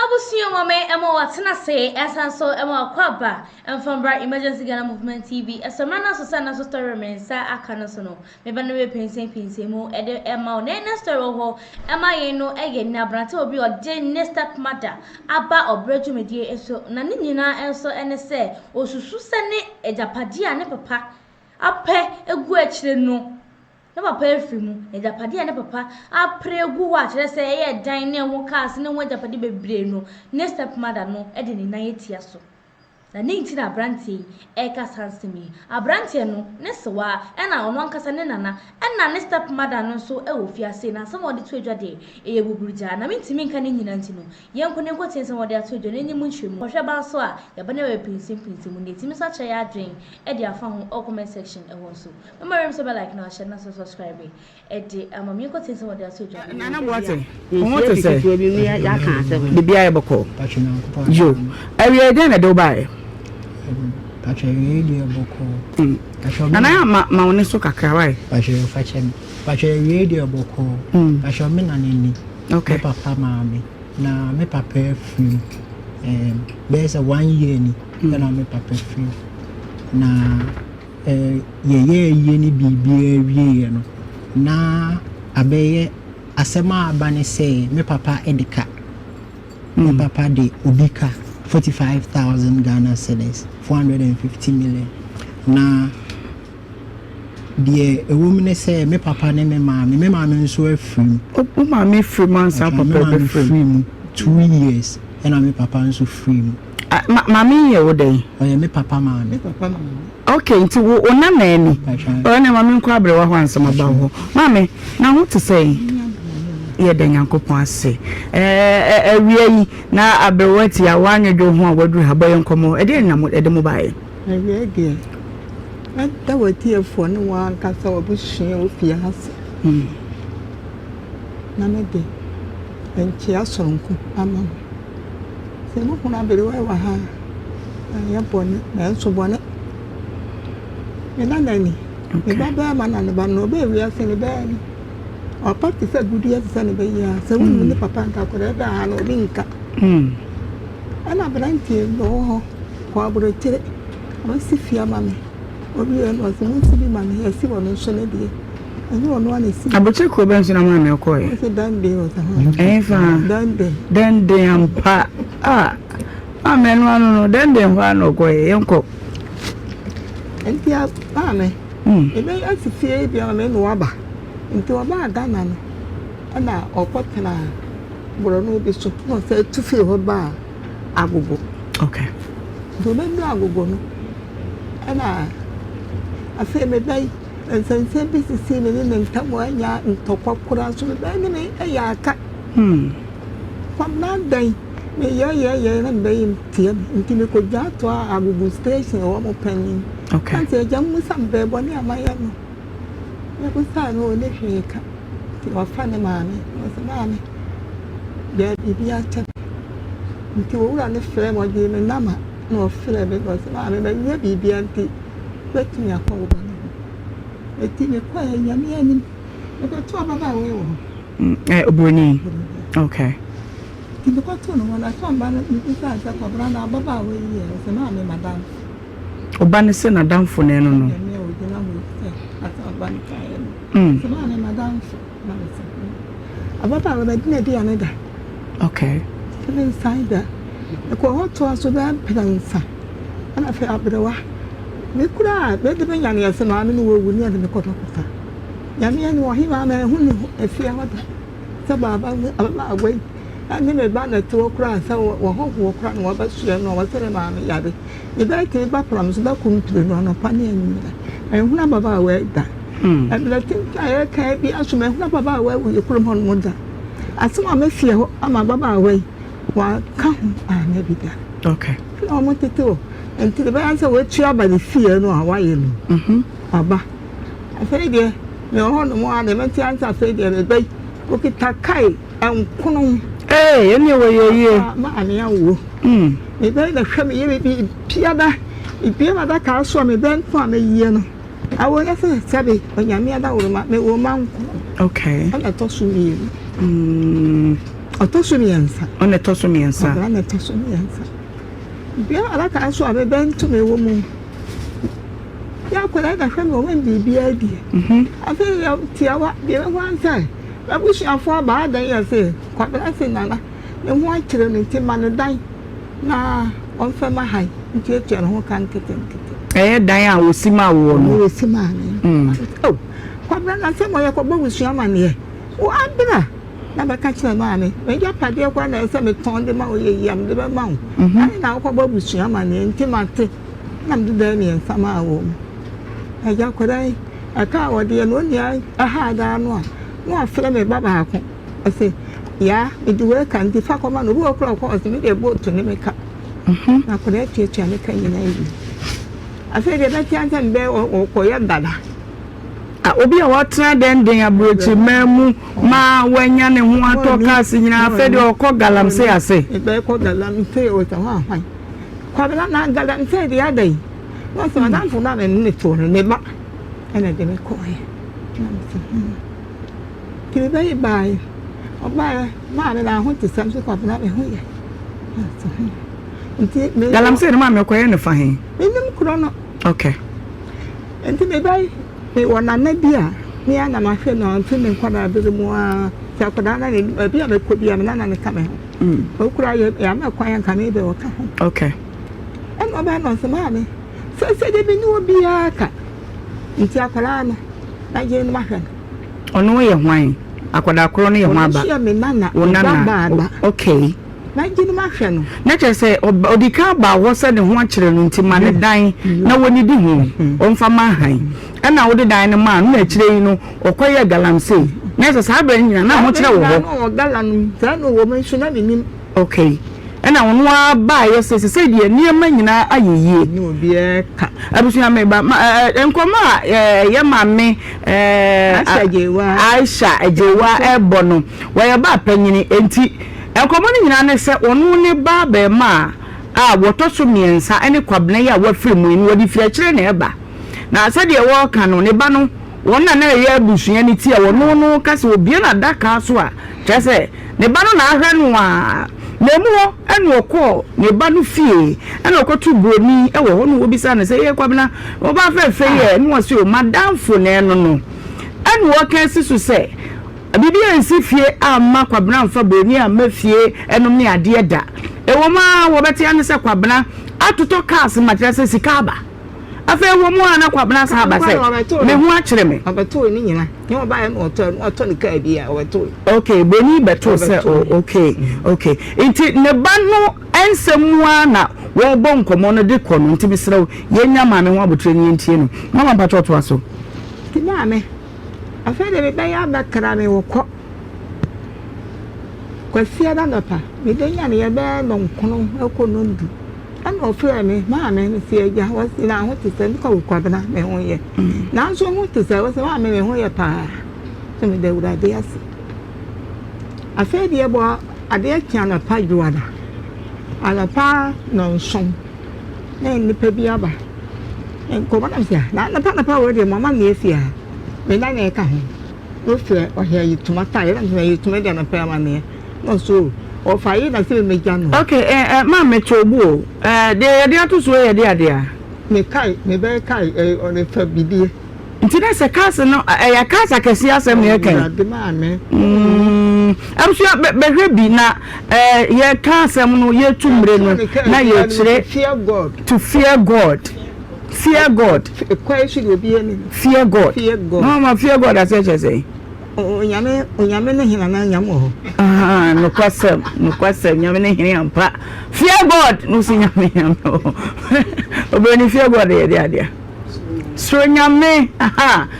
Abusuo mame emo watena say esanso emo akwaba emfambra emergency Ghana movement TV esomana so sana so story mensa aka no so no meba no be pensen mu ede ema na story ho ema ye no eye ni abrante obi ode ne step mother aba obrejumedie eso na ne nyina enso ene se osusu sene ejapade a ne papa ape egu akire no na papa efimu ejapade a ne papa apregu wa kire se ye dan ne ho cars ne ho ejapade bebre no ne step mother no e de ni nan etia so na ninti na abrantie e ka sansemi abrantie no ne sewa e na ono nkasa ne nana e na ne step mother no so e wo fiase na some odi to adwade e ye buburja na mintimi nka ne nyina nti no ye nko ne nkotin some odi ato adwade ni mu nhwemu hwehwe ba so a ye ba na we pinsim mu ne timi so acha ya adwen e de afa ho comment section e won so remember so be like na share na so subscribe e de amami nkotin some odi ato adwade na boate o to say ya kan asem de bia e boko jo awie den na do bae radio boko na ma woni so kakra wai radio boko asho me na nini okay papa mama na me papa free there's a 1 year ni na me papa free na ye ni bibia wie no na abeye asema abane say me papa edika me papa de ubika 45,000 Ghana cedis, 450 million. Na the woman say me papa ne me mama so free. O mama free man sa papa free 2 years and me papa so free. Mama ye wo dey? O ye me papa mama. Okay, nti wo na ni. O na mama nko abre wa ho ansem aba ho. Mama, na what to say? Ye de Nyankopon ase awie na abrewati ya wanyedo ho a waduru ha baye nkomo e de nyamo e de mo bae awie de anta wati efo ne wa kasa obuhwe ofia hase na me de enchi asonko ama se mo kuna bere wa ha ya bone na enso bone me na nani me baba ma na ba no be wi ase ne be ni o pati se gudu ya se ne be ya se wonu ne papa nka ko da ha no bi nka ana branti no ho ko aburo tire o si fia ma me obi e no se mo si bi ma me e si wono so ne die ani wono ana si aboche ko ben so na ma me ko e se dan de o ta ha fa dan de ampa amenu anu no dan de ho anu ko e enko entia ba me e be asifie bi ma me no aba nti oba Ghana no ana okotena boro no bi so no se tufi ho ba agogo okay do me no agogo no ana afi me dai ensense bi sisi ne ne ntamo anya ntokokora so me dai ne e ya aka kwam na dai me ye na be tie nti me ko ja to agogo station wo mo panin okay anse jam musam be bo ne amaya no ya kusa no ne hweka ti wafa ne maame wasemaame de bibia cha nti wo wura ne frɛ mo de me nama no frɛ be wasemaame be nya bibia nti betumi akɔ wo ba no eti me kwa ya nyame anim e ko to baba we wo obroni okay ti be ko to no wona to amba no mi sa sa ko bra na baba we yi wasemaame madam obane se na damfo ne no no Semana madam ababa we be di aneda okay inside that ko hoto so ba pedansa ana fe abrewa me kura be de benya ne yase na anu wo wu ni ade me koto kota ya me ni wo hiwa ma hu ni efie hoda se baba agwai ani me ba na to kura sa wo ho kura no ba sua no wa sere ma me yabe e ba ke ba pram so ba kumpire no no pa ne anu e hu na baba we da and the thing I can be assuming baba we you krom hon mo da asema me fie ho ama baba we wa ka ho maybe da okay no mo tete until the answer we tua ba the fie no a wa ye no aba afei de me ho no mo ade me ti answer afei de be o ki takai an kono ene we ye ma ane awo me be na hwe me ye bi pia da ibia ma da ka so me ben ko me ye no awo ya se sabe onyame ada wo ma me wo manko okay ana to so mi Otosumiansa. On a tosumiansa. On a tosumiansa. Bia alaka so abeben to me woman. Ya kwala da hwe me woman bibia di. Afi ya tiawa de wan sai. Abushi afo ba dan ya se. Kwabela se nana. Ne ho akire ne ntima ne dan. Na on fa ma hai. Nti etia no ho kan kete. Dan a osima wo no. Osima ne. Oh. Kwabela na se mo ye ko bo usua ma ne. Wo abira. Na ba ka kire ma me. Me ja pade kwa na se me ton de ma oye yam de ba ma wo. Ani na ko bo usua ma ne ntima te. Na mdu da mi nsama wo. Eja kodai aka wode no nia aha da no a no afle me baba ako ase ya eduwe kan di fa koma no wo kro ko ase me de boat ni me ka na kodai tietia me kan nyina yi afi de beti antan be ko ya dada obi a watra den abrochi mamu ma wanya ne ho atoka se nyina afi de okọ galamse ase be ko galamse o ta wa hwan kwa bela na galamse de adai no so na fu na me ne to ne ba ene de me ko ye kiri be bai oba ma me na ho ti sam so kwa na me ho ye nti me galamse ne ma me ko ye ne fa he enim kro no okay nti me bai me wona na bia me ana ma hwe no nti me kwada be mu a ta kwada na ne bia me ko bia me na ne ka me ho okura ye ya me kwan kan me be wo ka ho okay en oba no so ma me se de bi ni obi aka nti akwala no na je no ma hwe ono ye hwan akwada kro no ye hwan ba o nana okay na je no ma hwe no na che se odika ba wo se ne ho akire no nti ma ne dan na woni di ho omfa ma han na wo de dan ne ma no akire yi no okoye galamse na se sa ba nyina na ho kire wo ho galan za no wo men so na minim okay ena wono aba yese se de niema nyina ayeye ni obi e ka abusu ame ba enkoma ye mame Aisha ejewa ebo no wo ba panyini enti enkoma ni nyina ne se wono ne ba ba ma a wotoso miensa ene kwabena ya wafiri mu ni wodi fira kire na eba na ase de wo ka no ne ba no wona na ye abusu ya ni ti a wono no kase obi na daka so a kyese ne ba no na ahwe no a Nemo enu okọ ne ba no fie enu okotu broni e wo ho no obi sa ne se ye kwabena wo ba fe ye enu o se o madam fo na enu no enu o kan sisu se bibia nsi fie amma kwabena mfa broni amma fie enu ne ade da e wo ma wo beti ane se kwabena atoto cars matrese sikaba afa wo mu ana kwabena sa ba se me hu a kire me abato ni nyina ye wo ba ye oto ni ka bia obato okay boni beto se okay inti ne ba no ensemu ana wo bo nkomo no de kono nti misrew ye nya ma me ho abotre ni ntie no mama pato to aso ti na me afa de be ya ba kra me wo ko kwasia da no pa me de nya ne ye be no nkono ekono ndu ana ofre me ma me si eja wasi na ho ti se ko kwabena me ho ye na so ho ti se wasi ma me ho ye pa so me de wura de asi afa de bo ade akia na pa juada ala pa no nson na ni pa bi aba en ko bana sia na pa wo de mama na efia me na na ka ho no fre o he yi tumata ye na yi tumede na pa ma ne no so o fa yi na se me jano okay ma me chobu de atoso ye de ade a me kai me be kai o ne fa bidie nti na se kase no ya kase akesi asem ne kan de ma me amsu be hwebi na ye kase no ye tumre no na ye kire fear god to fear god kwa shi obi eni fear god mama fear god as I say onyame ne hina na nyam ho no kwasem nyame ne hina ampa fear god no si nyame obeni fear god ye dia so nyame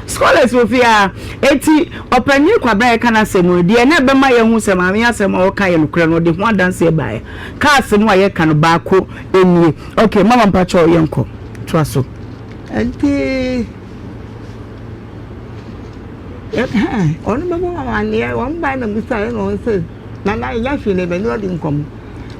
scholars wo fia eti opanyi kwabra kana semu de na be ma ye hu sema ame asema wo ka ye nokra no de ho adanse ba ye ka asemu aye ka no ba ko enie okay mama mpacho yenko to aso enti onu babo mama ne won ba na gusa no se na ya fi ne be no di nkom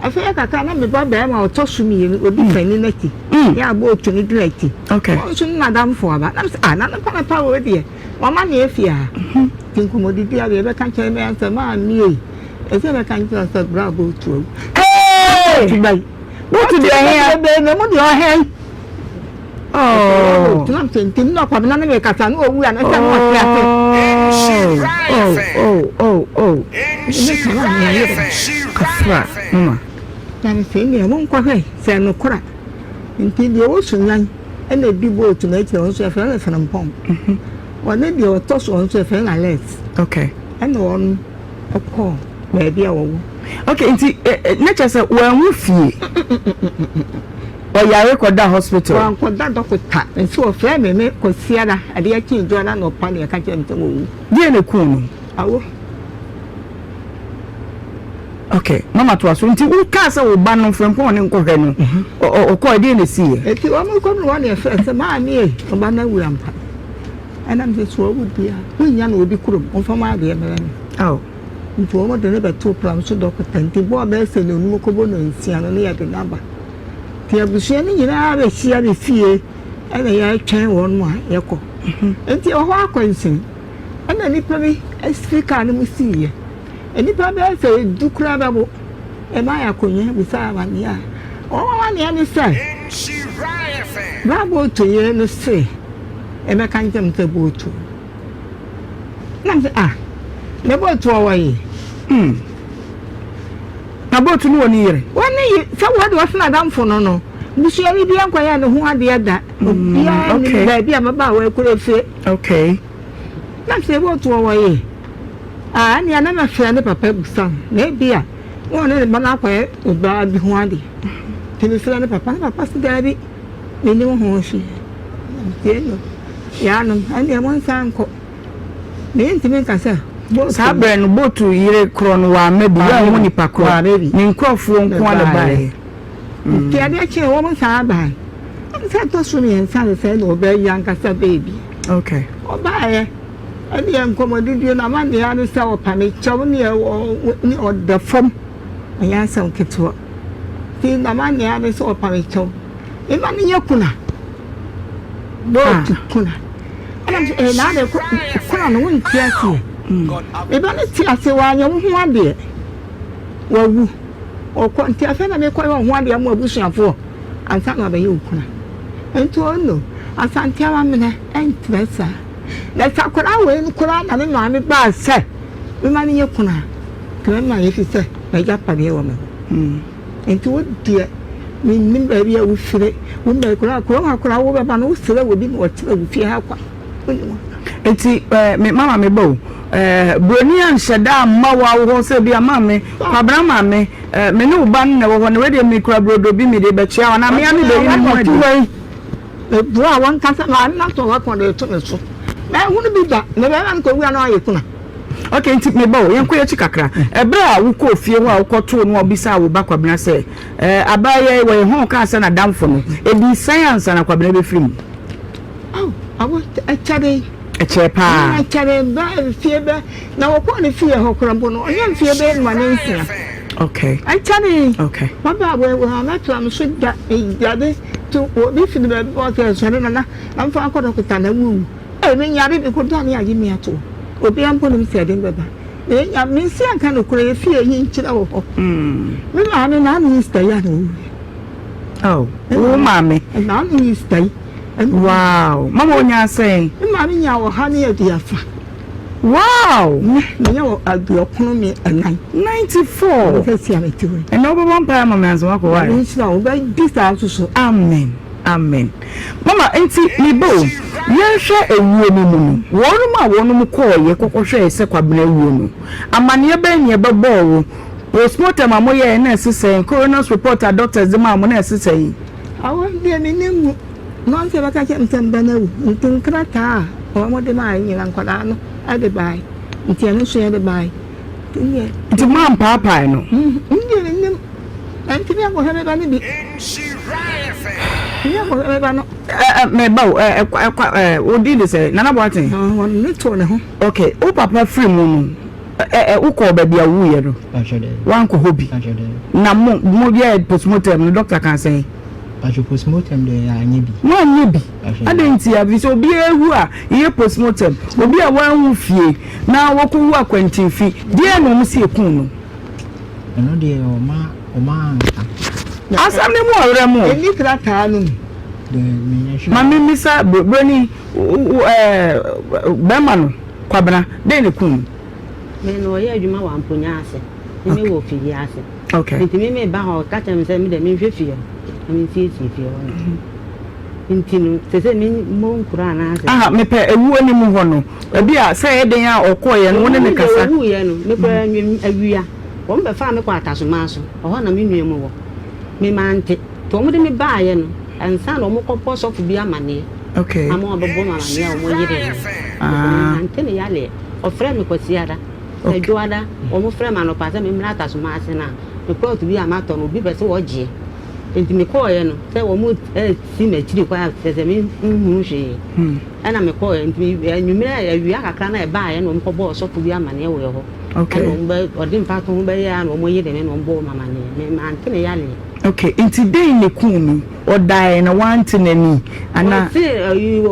afa kaka na me ba ba ma otosu mi obi fani nati ya bo otu ni direct okay so na dam fo aba na pa wo die mama ne efia tinku modidi ya be kan che me ansa ma mi I said I can't just a bravo to. Hey! What to do here? Your hand. Oh, something to knock up another Casan. Oh, we are not. Oh. Mama. I'm saying, I won't quite say no crack. Until the ocean line and a big boat to make your own friend from pump. Or maybe your toss on to a friend I let. Okay. And on a call, maybe I will. Okay, nature said, well, we fee. Or you record that hospital. One could that doctor and so a friend may make Cosiana at the King Jordan or Pania Catching to move. Dear Nakun. I will. Okay, Mama to us, when you castle ban from Pony or call the sea. If you almost come one year first, a man near Obana William. And I'm just what would be a young would be cool on for my dear man. Oh, if you want to live at 2 plums to Doctor Tenty, boy, best and no Mokobono and Siana near the number. The Abusian, you know, I see a fear and I chain one more echo. And your walk and sing. And then it probably I speak animal see. And if I say, do crabable, am I a conya with one year? Oh, one year say, Bravo to you, no say, and I can't come to boat to. Never to away. About to know near. 1 year, someone was not done for no. Monsieur, be unquiet who had the other. Okay, baby, I'm about where could have said. Okay. Not say what to away. And you never friend of a pebble son. Maybe I want a man up where to buy the Huadi. Till the friend of a papa, daddy, they know who she. Yanum, and your one son. The intimate answer. Sabren boat to Yere Cronwa, maybe one Pacqua, maybe. Nincroft won't want to buy. The other woman's are by. I'm sad to swim and son said, or very young as a baby. Okay. Or buy. And the uncommodity and a man the other sell panic, Chavani or the form. I answer Kitwa. See the man the other saw panic chow. Imani Yakuna. Boat to Kuna. And I'm another crown won't tears here. If I tears while you're 1 day. Well, or quantity of I make one day more bushing for. And some of you. And to know, I can't tell a minute and Tessa. Let's talk away in Koran and in my bad set. Reminding your Kuna. Come if you say, my Japanese woman. And to what dear, mean baby, I will feel it. When they could have over my nose, so would be what you fear. It's Mamma me bow. Brunian Shadam, Mawa, who said, be a mammy, Abrama me, Menu Ban, when ready me crab road be me, but chow, and I'm the way. The boy one can't not to work on the tunnel. I wouldn't be that. Never uncle, we are not. Okay, take me bow, young queer chicacra. A bra who call fear while caught 2 more beside back of me say. I buy where home cast and a down for me. It be science and a quadrant free. Oh, I was a chatty. A chair pa. I chatty, fear. Now upon the fear of Crambono, I don't fear being my name. Okay. I chatty. Okay. Papa, where I'm not to shoot that the other to what if the water, Serena, and for a quarter of a woo. I mean, you could tell me, I give me a two. Obi ampon said in baba. I mean, see, I can't create fear in Chicago. Well, I'm an unstay. Oh, mammy, and now you stay. And wow, Mamma, when you're saying, Mammy, our honey at the alpha. Wow, you are the economy at 94. And over 1 pound, man's walk away. So, this also, amen. Amen. Mama, ain't me bow. You share a woman. One call ye cocoa share a sequabne woman. A man ye ben ye babo. Postmortem, a moya and necessary. Coroner's report at doctors the mamma necessary. I want the name. Non se va catch him some banner. You think crata or what the mine in Ancolano. I the buy. It's a share the buy. It's a man, papa, no. And to me, I'm going to have a me bow, what did you say? Nana Barton. Okay, oh, papa, free moon. Uko baby, a weird. One could hobby. Now, more yet, postmortem, the doctor can say. I should postmortem the Nibi. No, Nibi. I didn't see a visa be a who are here postmortem. Will be a one who fear. Now, what could work 20 feet? Dear, no, Monsieur Kuno. ɛno deɛ ɔma anka asam ne mu ɔwerɛ mu ɛni krataa no mame misa broni bɛma no kwabena den ne kum me no yɛ adwuma wɔ amponya ase me wɔ fie ase okay nti me ba hɔ ka kyerɛ me sɛ me de me hwɛ fie me tie fie hɔ nti no sɛ me mo nkura na ase aha me pɛ ewu ani mu hɔ no ebi a sɛ yɛ den a ɔkɔɔ yɛ no wone ne kasa ewu yɛ no me kura awia wɔn bɛ fa me kɔ atasoma so ɔhɔ na me nua mu wɔ me mante to wɔn de me ba yɛ no ansa na wɔn kɔpɔ sɔfo bi amane okay ama ɔbɛbɔ mama ne a wɔn yere no ante ne yale ɔfrɛ me kɔsiada ɛdwoada wɔn frɛ ma no pa sɛ me mra atasoma ase na me kɔ to bi amatɔ no obi bɛ sɛ wɔgye enti me kɔɔ yɛ no sɛ wɔn si m'akyiri kɔ a sɛ me nhunu hwee ɛna me kɔɔ yɛ enti nwumire awia kakra na ɛbaa yɛ na wɔn kɔbɔ sɔfo bi amane wɔ hɔ okay ɔde mfa to ho bɛyɛ a na wɔn yere ne na wɔn bɔ mama ne me ante ne yale okay nti den ne kum no ɔdae na wante n'ani ana sɛ ayi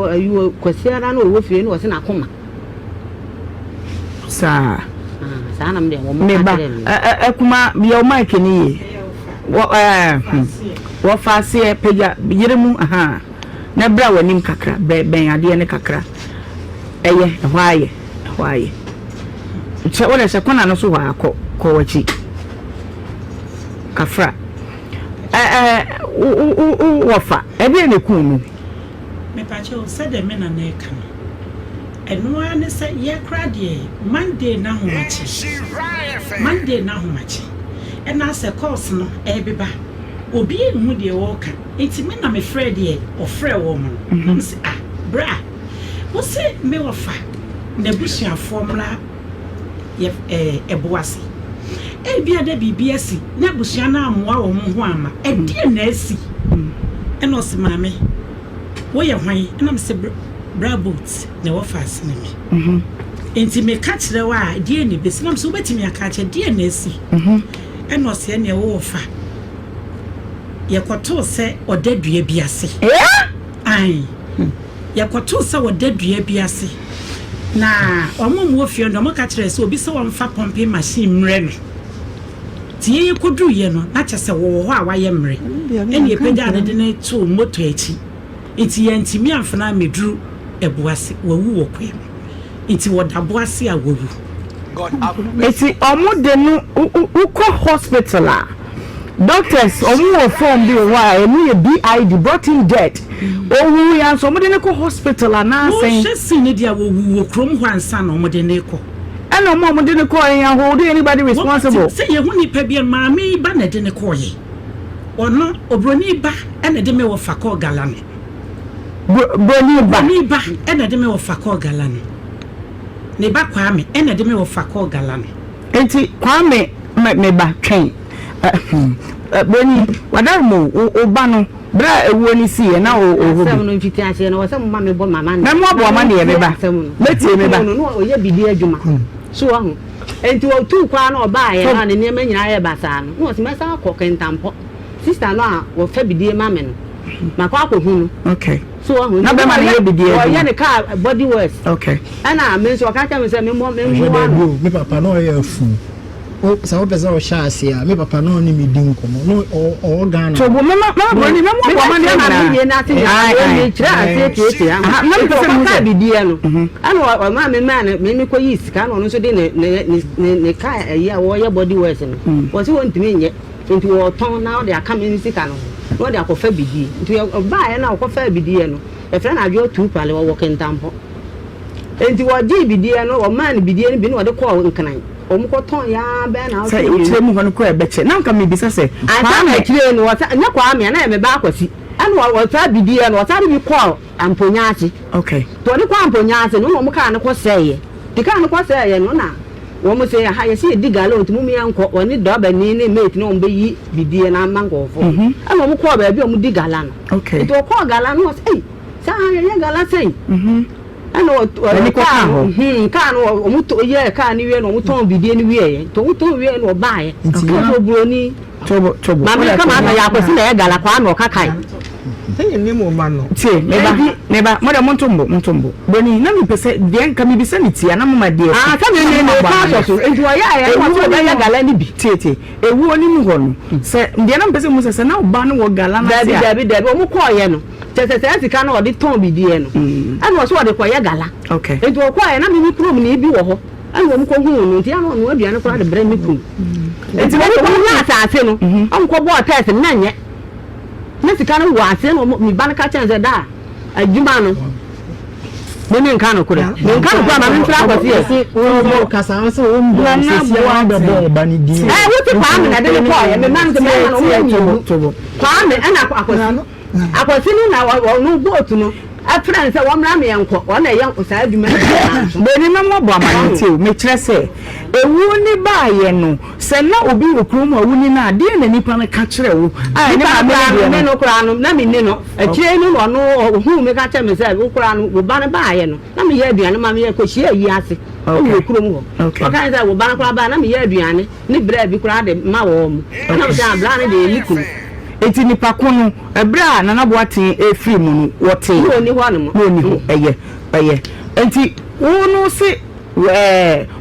kɔsiara na ɔwɔ fie no wɔse na koma saa saa na me de wɔn meba akuma yɛ o mic ni ye wo faase pega yere mu aha na bra wanim kakra ben ade ne kakra ɛyɛ ɛhɔ ayɛ che wala se kona no so wa akɔ wachi kafra wofa ebe ne ku no me pa che o se de me na na e ka no eno ya ne se ye kra de Monday na homachi ena se course no e beba obi enu de wo ka enti me na me frɛ de o frɛ wo mo no se bra wo se me wofa na busuafo mra ye eboase bia da bibia si na busua na amoa wo mo ho ama die na asi ena o se maame wo ye hwan ena me se bra boot na wo fa asene me enti me ka kire wa die ne besi na me se wo betimi aka kire die na asi ena o se ne wo fa ye kwoto se odadua bi ase ai ye kwoto se odadua bi ase na omo mo fie ndo mo ka kire se obi se wo mfa pumping machine mre no tie kodu ye no na kyese wo ho a waye mre ene epagya ne de ne to moto achi enti ye ntimi amfana meduru ebuase wawu wo kwem enti wodaboase a wawu eti omo de no ukọ hospital a doctors omo form bi wa enu ye BID brought in dead owu ya so omo de ne ko hospital na sen wo hye ne dia wawu wo krom ho ansa na omo de ne ko eno omo de ne ko yan hold anybody responsible say ye hu nipa bi maami ba na de ne ko ye ono obroni ba ena de me wo fakọ gala no broni ba ena de me wo fakọ gala no ne ba kwame ena de me wo fakọ gala no enti kwame me ba twen broni wadarmo oba no bra ewo ni si na o sem no mfiti ase no sem ma me bo mama na mo bo mama ne me ba metie me ba no o ye bidi adwuma so ahu enti o tu kwa na oba ye na ne niam nyina ye basa no no se mesa akọ kentampo sister no a wo fa bidi ma me no makwa akọhu no okay so ahu na be ma ne bidi o ye ne ka body wash okay ana me so ka tell me say me mo me papa no ye afu o sa o pesa o sha ase a me papa no ni me di nkomo no o Ghana so bo mama broni na mo bo mama na ye na ti ni kira ase tie na me pesa mo ka bidi e no ana o ma me ko yi sika no so de ne ka ye wo ye body wash no wo se wo ntimi nye nti wo ton na o de aka me sika no wo de akofa bidi nti ba ye na akofa bidi e no e fra na adwo tu pale wo kentampo enti wo di bidi e no o ma ni bidi e no bi no de ko nkanan omukoton ya be na say utire mu hono ko ebeche na nka me bisa se anta na kire no wata nya kwa me na me ba akwasi ana wata bidie no wata bi ko amponya ase okay to ni kwa amponya ase no mo ka na ko seye di ka na ko seye no na wo mo se ha ye se di gala ontumu mi anko oni do ba ni mate no mbe yi bidie na mangofo ana mo ko ba bi o mo di gala no okay to ko gala no say sa ye gala say ana o ni ko ka ho ka no o muto ye ka ni wie no muto bidie ni wie to muto wie no ba ye so broni chobo ma me ka ma ya kwesi na ye gala kwa na o kakai Say ni mo man no. Tie, neba, mo de montombo. Boni na mi pese de nka mi bi se ni tie na mo ma de. Ah, ka me ni pa so. Enti wo ya wo be ya gala ni bi. Tie. Ewu oni mu ho no. Se de na pese mu se na oba no wo gala na se. Dabi o mu ko ye no. Se atika na o de ton bi die no. Ana so o de ko ye gala. Okay. Enti wo ko ye na mi prom ni bi wo ho. Ana wo ko hu no nti ana no aduane ko de bre mi kum. Enti wo ko na asase no. Am ko bo test na nye. Na sika no wa ase no mi ban ka chan se da. Adwuma no. Mimi nka no kure. Nka no kwa ma mi fra kwasi e. O kasa so o mbo se se wa be bo ba ni di. Wo ti pa me na de ko ye me man se me na wo mi to. Kwa me ana akwasi. Akwasi ni na no boat no. A friend say wo mra me enko. Wo na ye sa adwuma. Beni na mo bo amantie o me kire se ewu ni ba ye no se na obi okrum a wuni na de na nipa na ka kire wo. Ah ni ba me no kura no na me ni no. Akire ni no hu me ka kire me say wo kura no wo ba ne ba ye no. Na me ye aduane ma me ye ko hie yi ase. O wo krum ho. O kan say wo ba na kura ba na me ye aduane ni bra bi kura de ma wo mu. Na me say bra ne de likuru. Eti nipa kono ebra na boaten efiri mu no wote wo ni ho no mo ni ho eye enti wo se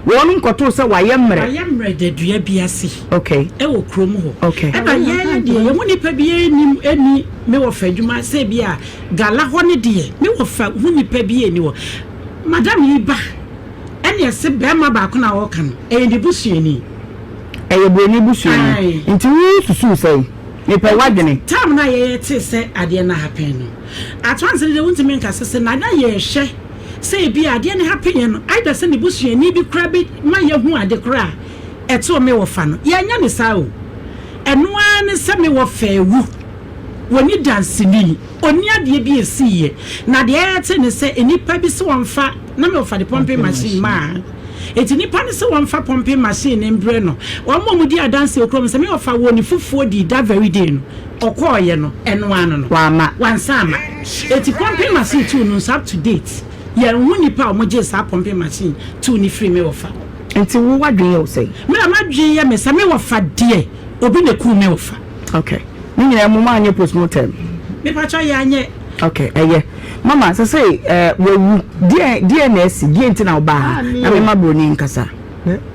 wo nkoto se waye mre de dua bi ase okay e wo krom ho okay e ba ye de ye mu nipa bi eni me wo fa adwuma se bi a gala ho ne de me wo fa hu nipa bi eni wo madam yi ba eni ese be ma ba ko na wo kan e de busuani eye bo ni busuani nti wo susu sei nipa wadene tam na ye te se ade na happen no atwanse de wonti men kase se na ye hye se bi ade na happen no aida se ne busuani bi kra bi ma ye hu ade kra eto me wo fa no ye nya ne sa o eno an se me wo fa ewu woni dance ni oni ade bi esiye na de ete ne se enipa bi se wonfa na me wo fa de pumping machine ma eti nipa ne se wonfa pumping machine embre no wo mo di adanse okrom se me ofa woni fufuo di that very day no okoye no eno ano no wansama eti pumping machine too no up to date ye hu nipa mo je sa pumping machine too ni free me ofa enti wo wadwen ye say me amadwen ye me se me ofa de obi ne ku me ofa okay ni nyina mo ma anye postmortem me pa cha ye anye okay eye mama say wewu DNS enti na oba na me mabro ni nkasa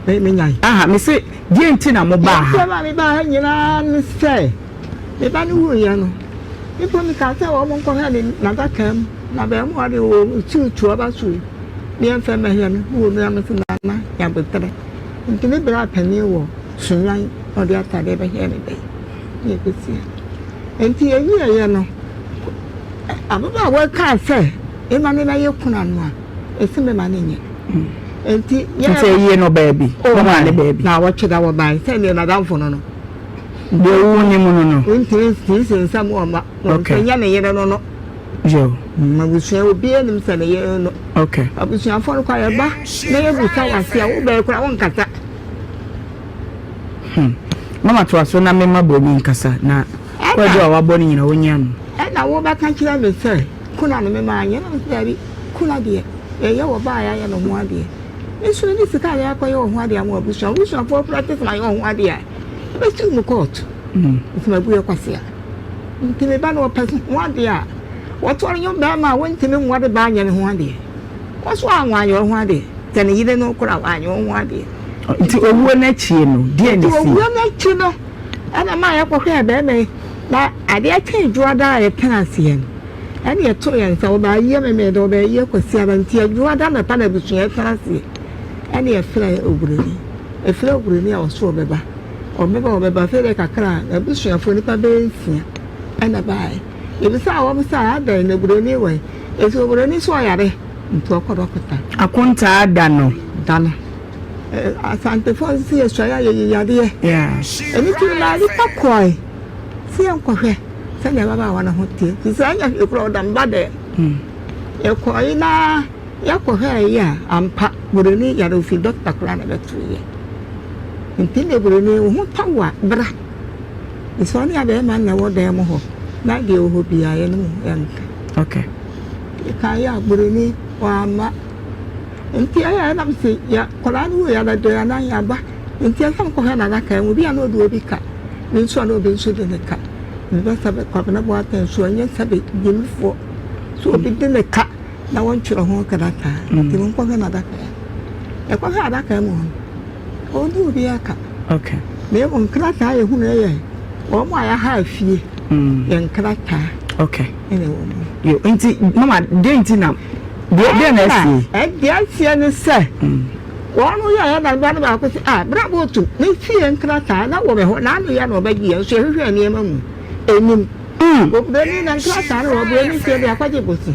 me nyai aha me say enti na mo ba ha me ba nyina ni say me ba ni wu ya no me po mi ka say wo mo nko ha ni na da kam na be mo ade wo chuchu aba su me en fe me ya me wo me am se na ya betre nti me bra pani wo sunyan o de atade be he me be ye kwesi enti eyi ya no ababa wa ka say e ma me na ye kuna no a e se me ma nenye enti ye no baby o ma ne baby na wo cheda wo bai say me na dan fo no de wo ni mu no enti nsam o ma nya ne ye no no jo ma bu se obi enim se ne ye no okay abusu afo no kwa ye ba na ye bu ta wase a wo bai kura won kata mama to aso na me mabro ni nkasa na kwa do wa bo ni nyina wonya no na wo ba kan kira me say kuna no me ma anya no say kuna de ye wo ba ya no ho ade esu ni sika ya kwa ye ho ade am abusu for practice my ho ade a be tu mu court it's my buye kwase a nti me ba no person ho ade a wo to anyo ba ma wo nti me ho ade ba anya ne ho ade wo so anwa anya ho ade tane yide no kura anya ho ade nti owuo na chie no DNC owuo na chie no ana ma ya kwahwe ba me na ade ake juada ya penansie ani eto ya nsa oba ye me do ba ye kwasi abanti juada na pa na busu ya penansie ani efra oguruni a oso obeba obeba fere kakra na busu ya fo nipa be nsia ana bai ebisa wo msa ada na oguruni we eso oguruni so yare nto okodokota akonta ada no dana asante fo si eso ya ye yade yeah eni ti na ri pakoi si enkohwe se ne baba wana hotie si anya ekro damba de ekoi na yakohwe ya ampa buruni ya do fi doctor kra na betuye ntine buruni wo tawa bra so ni ade man na wo de mo ho na de ho bia ye no yanka okay ka ya buruni wa ma nti aya na msi ya kora nu ya da de na ya ba nti asam ko ha na ka mu bia no do obi ka nso na obi nso de ka best of a carbon of water, so I yet have it for. So be the cat. Now want you a whole character. You won't put another. I got her that come on. Oh, do be a cat. Okay. They won't crack I who know. Oh, my, I have fear. Young character. Okay. Anyway, you ain't no, didn't know. I see and say. One way I had a bad about bravo to me, fear and character. Now, over now, you are no baby, so you're near moon. But then and character or very say they are quite able to.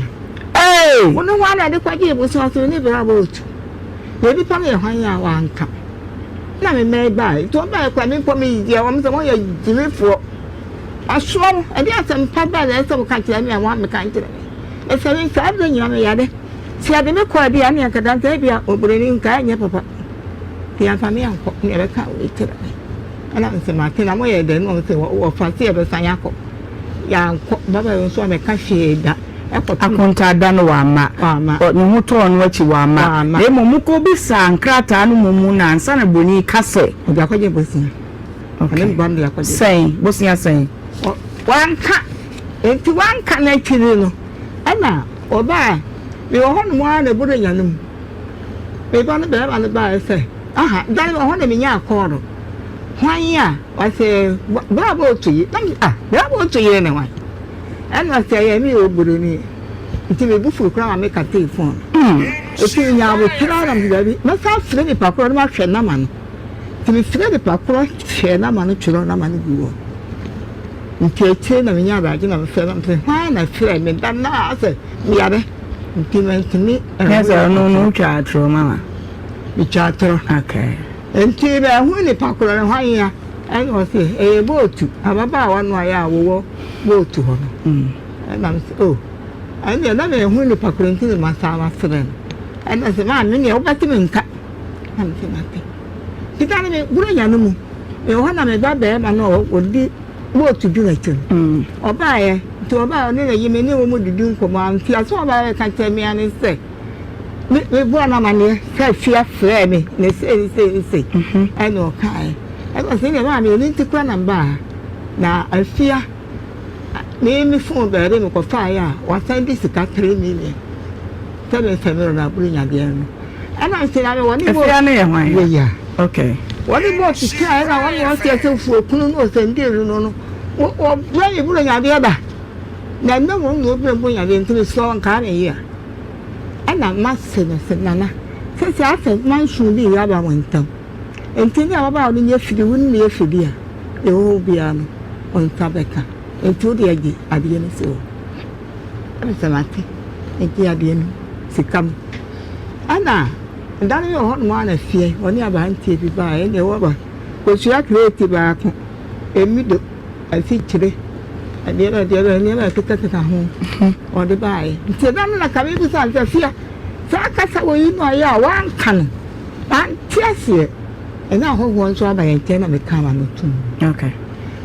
Hey, no one at the quite able to never about. Maybe Pammy one come. Now, I may buy. Don't buy a coming for me, dear, I'm the one you live for. I swam, and there are some papa and some country, I want me country. It's a traveling young yard. See, I didn't quite be any academia or bringing kind of papa. The family never can't wait today. And I'm saying, Martin, I'm away then, or fancy of a sayako. Young Baba also make a shade that. I can't have done one, but no turn what you want, mamma. They muko be sang, crater, and mumuna, and son of Bonnie Castle. The Aquaja Bosnia. Okay, Bundy, saying, Bosnia saying, one cat, into one can actually. And now, or by, we were on one a Buddha Yanum. We found the bear on the bar, say, aha, that was one in your corner. Why, yeah, I say, bravo to you, bravo to you anyway. And I say, I knew Buddha. Until we buffalo crown make a telephone. If you now with Kiran, baby, must have Freddy Papa, my Shenaman. To be Freddy Papa, Shenaman, Children, until 10 of your writing of a film, why I feel me that now, I said, we are until to me. Yes, I no charge, Mamma. The charter, okay. Until I win a popular and why I was a boat to have about 1 wire will go to her. And I'm oh, and the other win the popular until my son friend. And as a man, many of them cut. I'm saying nothing. The time we Yanum, the one of my baby, I know would be. What to do it or buy to about you may know what to do for one. See, I saw about can tell me and say, we born a man, say, fear, flare me, they say, I know, Kai. I was thinking about me, need to run and buy. Now, I fear, name me phone by them for fire, or send this to cut 3 million. Tell me, I'll bring again. And I said, I want to go anyway. Yeah, okay. What about to try? I want to get for Punos and dear, no, or where you bring out the other. Now, no one will bring you into the song car here. And I must say, Nana, since I said, man should be other winter. And think about in your feet, wouldn't be a figure. The whole piano on Tabeka, and to the idea at the end. So, I'm Samati, and the end, she come. Anna. And then you hot man a fear, when you have a TV by any over. Because you are creative back a middle, I think today. And the other never took it at home or the buy. So then I come in with the fear. So I can't say, you know, yeah, one can. And yes, here. And now who wants to buy a 10 of the camera? Okay.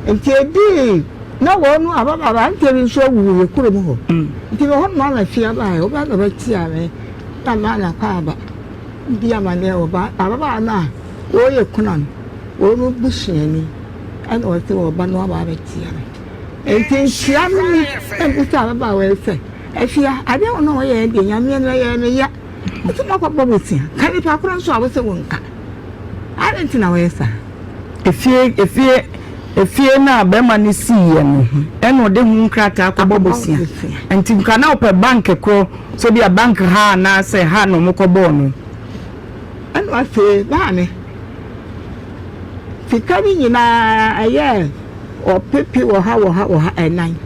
And TD, no one knew about until so we could move. If you want man a fear by over the red sea, that man a car. Dear my neighbor, Abana, or your Conan, or Bushiani, and also Banoa Babetia. And things me and put out about well say. If you, I don't know where the young man yet. It's not a bubble here. Can you talk on so I was a wonka? I don't know where, sir. If you now, Beman is seeing, and what the moon crack out a bubble here. And you can open a bank a crow, so be a bank ha now say ha no mocobono. And I say, Mammy, if coming in a year or Pippi or how a 9.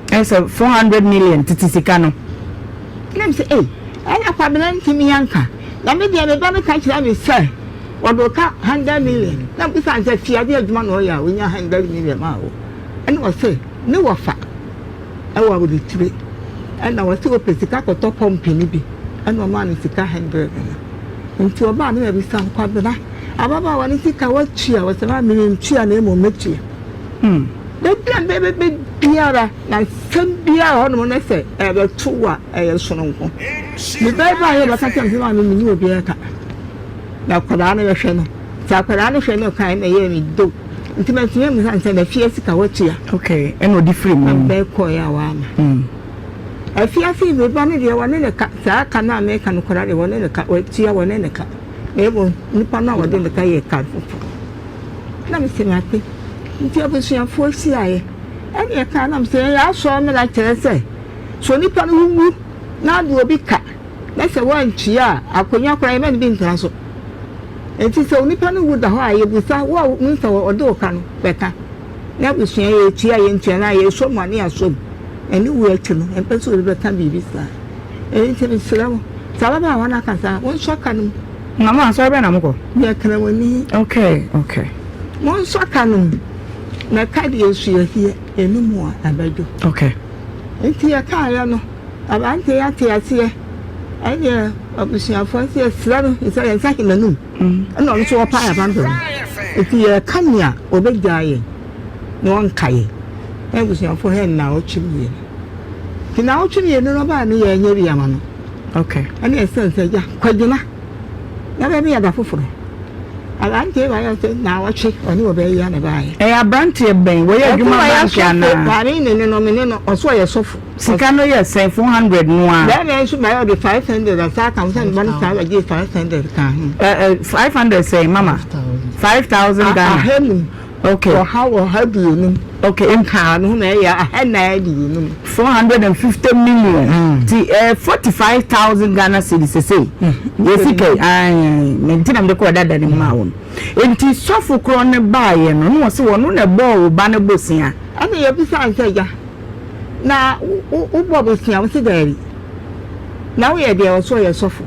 That's a 400 million to Tisicano. Let me say, hey, I have a man to me, Yanka. Let me get a better catch that is, sir. Or go cut 100 million. Now, besides that, she had the man or ya when you 100 million. And I say, no offer. I will be 3. And I was still a Pesicaco top home penny. And no man is a 100. Into a man every some quadra. Ababa one is a watch here was a million cheer name or metria. They plan baby Piara, and send beer on when I say, ever 2 a son. The baby was such a man in the new beer. Now, Corana Channel, Sacarana Channel kind of hear me do. Intimately, and the fear sick away. Okay, and no different. I'm very coy. I fear the bunny, the one in the cat, I cannot make an correct one in the cat, wait, see one in the cat. They won't nip on over the kayak card. Let me see my thing. If you have a share for CIA, and you can, I'm saying, I saw me like I say. So Nippon who now do a big cat. That's a one chia, I could not cry and being transferred. It is only Nippon would the high without what Mr. or Dokan better. That was a chia in China, so money as so. And you will to know, and pursue the time be this. Anything is slow. Salama, one I can say, one shock and Mamma, sorry, I'm going. Yeah, can I? Okay. One shock and my card is here, and no more, I beg you. Okay. And here, Kayano, about the see. And yeah, obviously, I fancy a slab is a second the noon. And also a pie of Untold. If you are come here, or big guy, no one kaye. That was your forehead now, chimney. Now, chimney, no about me, and Yaman. Okay. And yes, sir, yeah, quite enough. Never be a fool. I like it, I said, now a chick, or you obey Yan by. A brandy of Bang, where you might have in the nomination or so a soft. Sicano, yes, say 400 more. Then I should buy the 500 and 1,000 I give 500. 500 say, Mamma. 5,000. Okay. Or how or how do you know? Okay, in Kano, I had no idea. 450 million. 45,000 Ghana cedis. Say, yes, okay. I maintain the quarter that in Maun. It is so for crown by and no so on a ball banner bussia. I mean, besides, now, what was here? I was there. Now we are there also a sofa.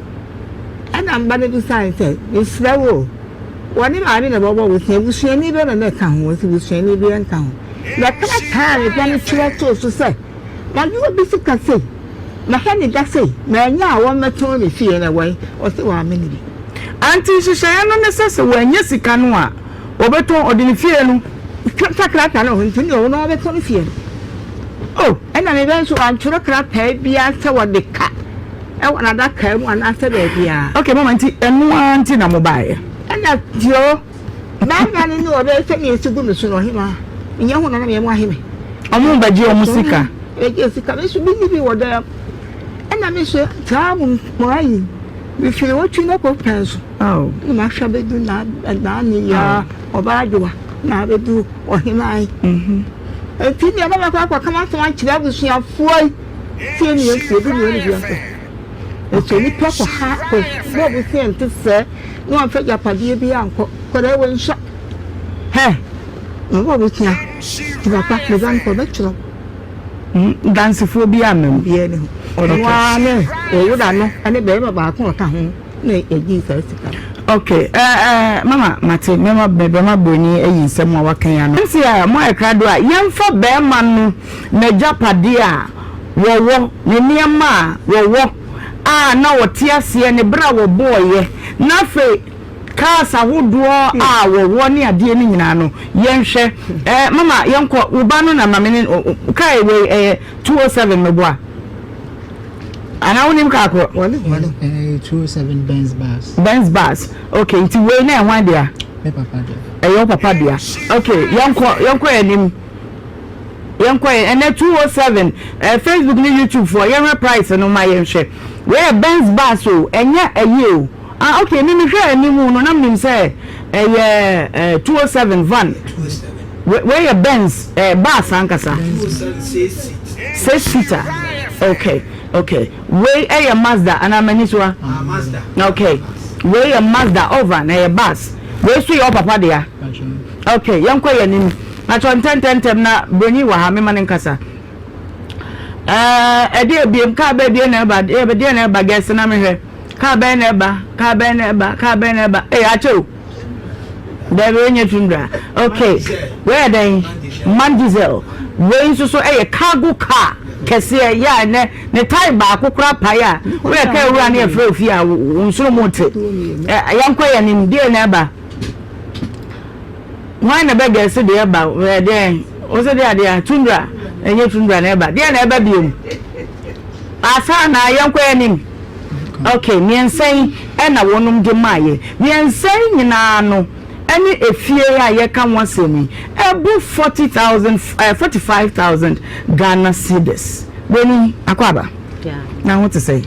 And I'm banner besides, it's slow. One in I didn't know what was here, was any better than that town, was any better town. The cat is one to say. Now you will be sick and say. My honey does say, man, now one may turn me fear away, or so I mean. Auntie, she shall not necessary when yes, you can walk. Oberton or didn't fear no. Can't like I know until you know the only fear. Oh, and an event so I'm sure crap head be after what the cat. I want another car one after the idea. Okay, moment, and one thing I'm mobile. And that Joe, man, know about things to go to him. You want to know him. I'm on by Joe Musica. Yes, it should be what there. And I miss a time, why? If you watch you know, pencil. Oh, you must have been doing that and Danny or Badua. Now they do or him. I. A thing you never come out to my child with your boy. Senior, you do it's only proper heart. What we think to say. No one fed your party be uncle, but I won't shop. Hey, what was here? To a pack the gun for lecture. Dance for Biam, Bien, or the one, or would I know any baby about what I may a Jesus. Okay, Mamma, Mate, Mamma, baby, my bunny, a some more can. See, my cradua, young for Bearman, Major Padia, wo, near ma, wo. Ah, now what tears and a bravo boy, nothing. Casa would draw our 1 year dear Nano, Yanshe, Mamma, Yanko, Ubano, and Mamma, Kai, 207 Mabua. And I want him Capo, 207 Benz bars. Okay, it's way now, one dear. A young papa dear. Okay, Yanko, and him. Yanko, and then 207 Facebook, YouTube for your price and on my Yanshe. Where Benz bars, so, and yet a you. Ah, okay, me share any moon on them say 207 van. 207. Where your Benz bus ankasa? 6-seater. Okay. Where your Mazda and Amaniswa? Mazda. Okay. Where your Mazda over na your bus. Where see your papa there? Okay, young ko yanim. Na 10 na broni wa ha me manen kasa. E dey biem ka ba dey na ba, e be dey na ba guess na me hwe. Ka beneba. Eh, acho. There tundra. Okay. Where then? Mandizel. Where so a cargo car. Kese ya ne tie ba kokura paya. Where ka wura na efre ofia unso mote. Yanko ya nim dey na ba. Why na be guess dey ba. Where then? O se dey tundra. Enye tundra na ba. Dey na ba biom. Asa na yanko ya nim. Okay, me and say, and I want them to my me and say, you know, any efie ya ye ka wasemi ebu 45,000 Ghana cedis beni akwaba na what to say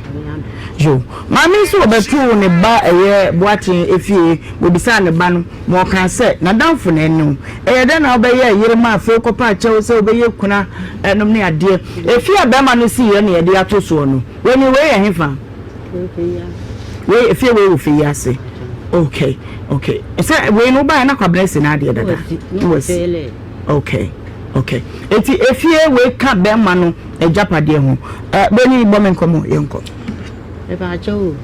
yo mami so obetu ne ba eye boatin efie obisa ne ba no mo kan se na danfo na enu eye de na obeye yire ma afi kopa achew se obeye kuna enom ne ade efie abema no si ye ne ye de atoso no weni we ye hefa we efie we ofi ase okay so we no ba na kwa blessing na ade dada okay eti efie we ka bema no ejapade ho beni bomen komo yenko eba cho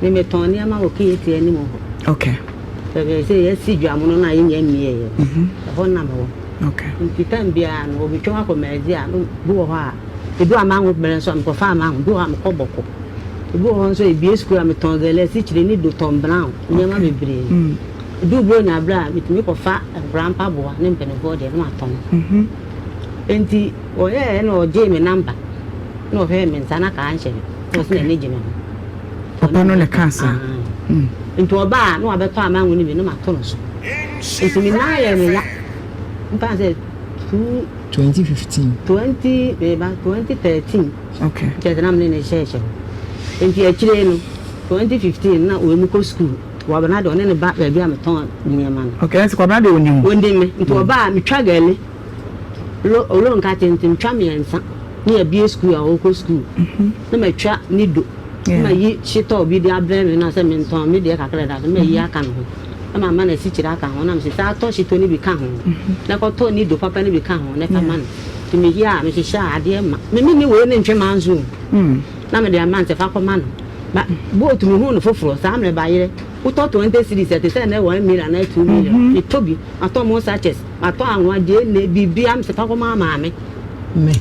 me metoni ama okiti ani mo okay say yes si dwamu no na yen miye ho na mo okay ntitan bia no obi twa ko mezi a no bu ho a edu amanwo bere so am ko fa amanwo du am ko boko ebu ho so ebi school am ton gele si chire ni do Tom Brown nyama bebre du bro nya bra mitimi ko fa grandpa boa ne mpene bo de no aton enti oye no je me number no he me nsana ka anche no se ne je me papa no le cancer into oba no abeto amanwo ni me no mato so enti mi na ye me ya mpa se 2013 okay je na me ne sheshe enti a chire no 2015 na o emu ko school wa bana de one ne ba bia me ton nyema no okay nti kwa bana de onim wonde me into oba me twa gale lo nka tentim twa me ensa ni abie school a o ko school na me twa ni do ma yi shito obi de abre me na se me ton me de kakra da me yi aka no na mama na si chira aka ho na me se ta to shito ni bi ka ho na ko to ni do papa ni bi ka ho na fa man ti me ya me sha ade ma me ni we ne ntwe manzo na me de amante fa ko man ba bo to me hu no foforo sa me ba yire wo to 20 series at say na 1 million na 2 million it tobi ato mo sachets ato anwa de na bibia me se fa ko mama me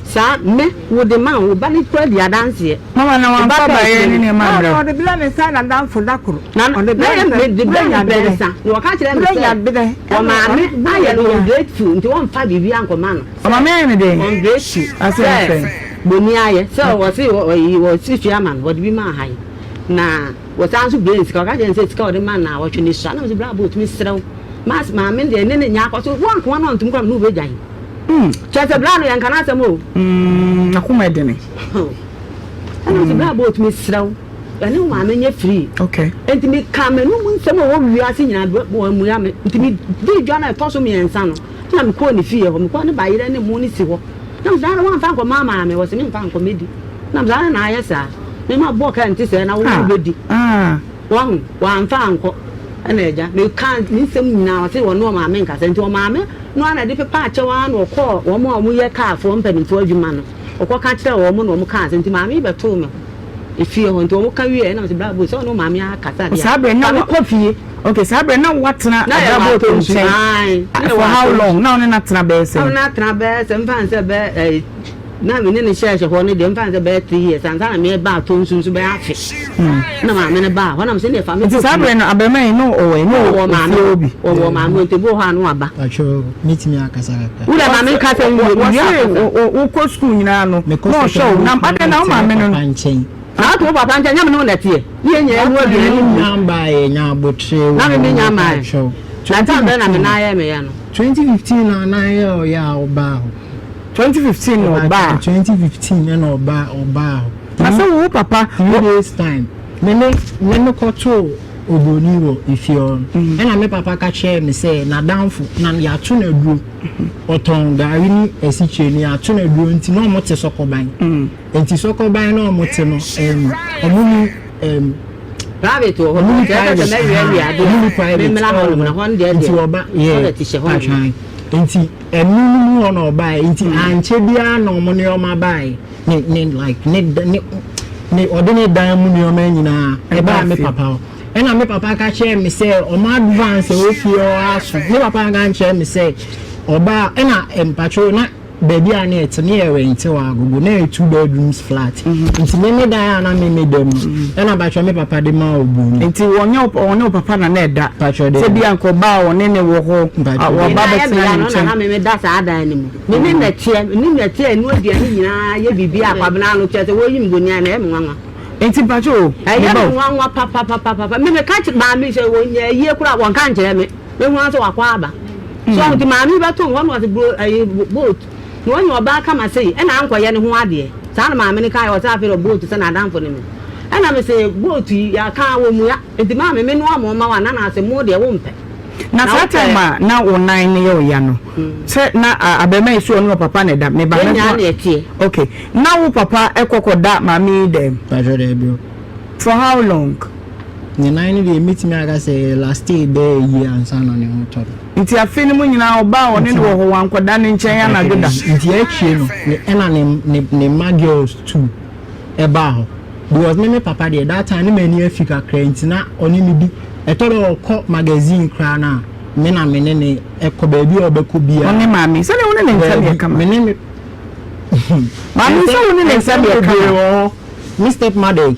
sa me wo de man wo ba ni kwa dia dance mama na wan pa ba ye ni ma bra o de bla me sa na dan fo dakoro on the bla ya bensa no ka kire me ya bede o ma me aye no grateful nti won fa bibia nkoma no o ma me de on grateful ase boni aye so wo si wo si fiaman wo de bi ma hai na wo san so brains ka je nse tika o de man na wo twini sha na me bra bo tumi srew mas ma me de ne nya ko so won ko na ntum kwa no be jan chese bra no yan kana samo akuma de ne ana me bra bo tumi srew ya ne ma me nya free okay enti mi ka me no mu nsemo wo wi ase nyina bo mu ya me enti mi di dwa na to so mi ensa no na me ko ni fie ho me ko ne ba yire ne mu ni si ho na me zara wan fa ko mama me wo se me fa ko medi na me zara na ayesa me ma bo ka enti se na wo bedi wan fa anko ana eja me kan ni nsem nyina wo se wo no ma me nka se enti wo ma me no ana de pepa achewa na okọ wo mo ye ka afo mpanimfo adwuma no okọ ka kire wo mo no mo ka se enti ma me be to me ifie ho nti wo ka wie na me bra bo so no ma me akasa dia sabre na ko fie okay sabre na watna adabo to nchen for how long na one na tna be se na tna be se mfa se be na me ne share ho ne de mfa se be 3 years anza na me ba to nsun so be afi na ma me ne ba ho na me se ne fa me sabre na abema no owe no wo ma me obi wo ma me nti bo ho anu aba acho mitimi akasa ka ula ma me ka se wo ko school nyina no no show na mpade na ma me no na to papa ncha nyam no na tie ye nya enu obi ni namba e nya abotre na me nya ma na ta be na me na ya me ya no 2015 na ye o ya oba 2015 no ba 2015 na oba na so wo papa 3 days time me ko to oboni wo ifio na me papa ka share me say na danfo na ya to na duro oton gari ni esiche ni ya to na duro nti no mo te sokoban enti sokoban no mo te no omuni private wo ho ya ta na we ade me mela ho na ho de enti oba ye enti enu no no ba enti anche bia no mo ne o ma bai ne like ne odene dan mu ne o ma nyina e ba me papa ena me papa ka share me say o ma advance o fi o aso me papa ga share me say oba ena empacho na baby a na ete ne e rent wa agogo na 2 bedrooms flat nti me dan na me dem ena ba me papa de ma obu nti wonye papa na eda se bia nko ba wo ne wo ho wo ba betina ni na me da sa dan ni mu me na tie enu odi ani nyina ye bibia akwabena no chese wo yim gonia na e nwanwa enti pacho ayi nwanwa papa me ka chi ba me se wo nya ye kura won kan kire me me hu aso wakwa aba so on ti maami ba to won was boat no onye oba kama sei e na ankoye ne ho ade saa na maami ne kai o ta fe boat se na danfo ne me e na me se boat ya ka wo mu ya enti maami me no amo ma wa na na se mo de wo mpe na satema na online ne yo ya no se na abema isu no papa ne da me ba na tie okay na wo papa ekokoda maami dem for how long the 9 day meet me aga say last day be year and san on the top nti afeni mu nyina oba one ne wo ho wankoda ne nchen ya na goda nti achie no ena ne magirls too eba ho because me papa there that time me ni afika krent na oni mi bi etoro ko magazine kra na me na me ne ekọ ba bi obeko bia oni mami se ne woni ne nsabe kama me ne mami se woni ne nsabe kama me stepmother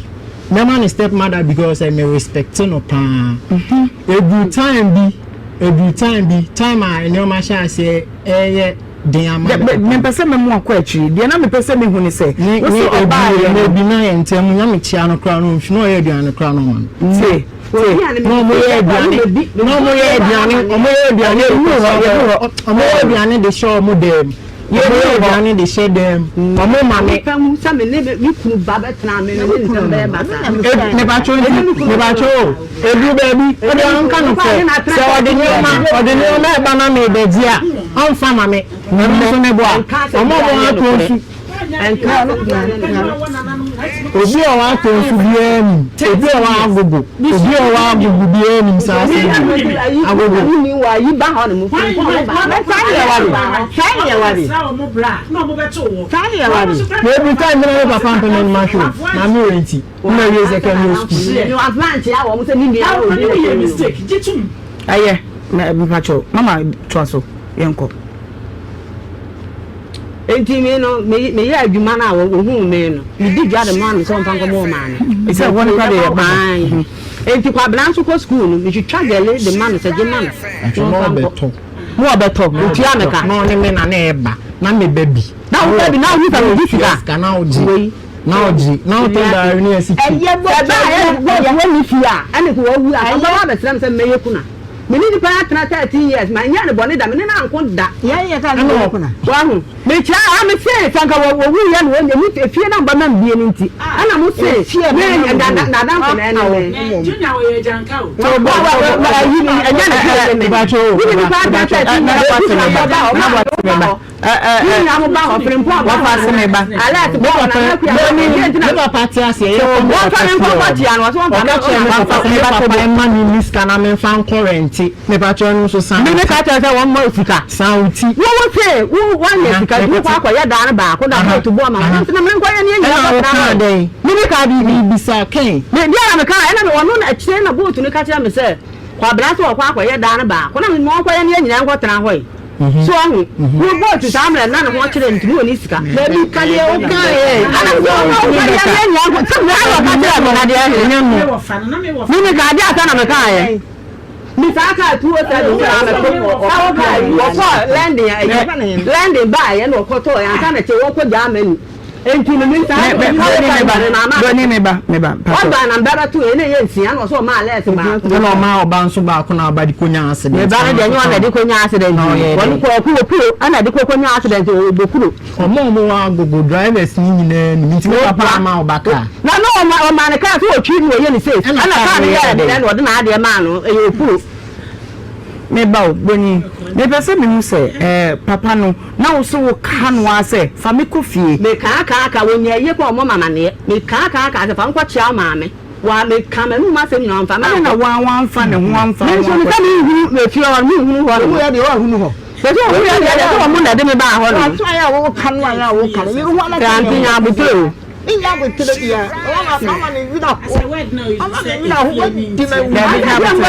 my man is stepmother because I may respect no pa every time I know my shall say dear me pese me mu akọ akiri de na me pese me hu ni se we say oba ye bi na entem nya me chia no kra no no ye aduane kra no man say no mo ye aduane de show mo dem ye aduane de share dem omo mame pam sa me ne mi kunu baba tena me ne ntembe ba sa ne ba cho edu baby o de an kan ko se o de ni o ma ba na me de dia on fa mame no so ne bo a omo bo ato su enka no obi o wa to su bi em obi o wa agogo bi em sa se agogo ni wa yi ba ho ne mu ko ba sai ya wari mo bra no mo beto wo sai ya wari every time me papa payment ma show na me renti na we secondary school you advance ya wo mo se ni ni ya wo ni mistake jitum aye me pacho mama twaso yenko enti me no me ya adwuma na wo hu me no me di dwa de man so mfa nko mo man e se won kwa de ya ban enti kwa branch ko school no me twitwa gele de man se je man no beto mo obeto enti ameka no ne me na na eba na me baby na wo baby na wo fa me sika na oji na o to da ni asiki eye bo ya wo ni fia ane ko wo wu a ba ba sram se meye kuna meni ni pa atena 13 years ma nya ne bone da meni na anko da ye ka no kuna wa hu me kira ha me se sanka wo wu ye no ne mu fie na ba man bie ni nti ana mu se me na dan ko na ne junior wo ye janka o to ba yi ni anya na ne ba cho ni pa atena 13 years ni na mo ba ho frempo ba fa se me ba alert bo na ni ba party ase ye ko fa ni ko party an wa so pa na fa me ba ko ba man ni miska na me fan current me ba cho no so san me ka cha say one more sika sauti wo say wo one year sika du kwa kwa ya dan ba ko da to bo ma na me ko ya ni na dey me ka bi bisa ken me dia na me ka ena me wono na chire na boat ni ka cha me say kwa bra so kwa ya dan ba ko na me mo kwa ya ni nyina nko tena hoi so ahu wo boat sa amre na no chire ntini oni sika na bi ka ye o ka ye ana so no ya ya nya nko tsa me alo ka cha me na dia nya mu me ka dia ta na me ka ye mi saka tuwo ta do ya na ko landing ba ya no ko to ya kana che wo ko ja menu enti mi sa me ba o ba na mbara tu ene ye nsia no so ma let ma no ma oba nso ba ko na ba di konya accident me ba na de nyo na di konya accident won ko ku ana di konya accident o do kuro omo wa gogo drivers ni nyina ni nti papa ma oba ka na no o ma na ka so o twi ni ye ni safe ana ka ni ya de no de na ade ma no e yo kuro me ba o boni me pese me hu se papa no na wo so wo ka no ase fa me ko fie me ka wonya ye ko mo mama ne me ka se fa nko chia maame wa me ka me nu ma se nyina mfa ma na wa mfa ne ho amfa me so me ka ni hu me fie wa me hu ho wo ya de wa hu ho se so hu ya de ko mo na de me ba ho no so ya wo kan wa ya wo kan ye hu na kan tin ya butro iya go tele ya o ma ni vida I say word no you say vida ho di me na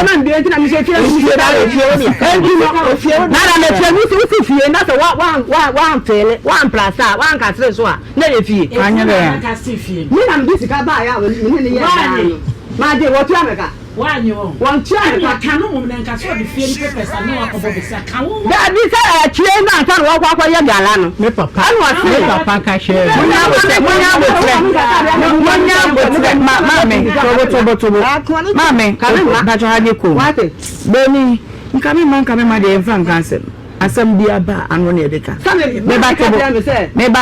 na de na me se fie da fie ni na me fie mi fie na so wa fele wa plasa wa ka tre so a na ye fie anya de ka si fie mi na me sika ba ya mi ni ye ma de wo tu ameka wa nyo won tu ameka ka no mo nka so de fie ni papers na wa ko bo bisa ka wo da bi sa chie na ta wo kwa ye gala no me papa me papa ka share mame ka ba jo ha ni ko wate beni nkame ma de enfa nkansem asem bia ba anu ne edeka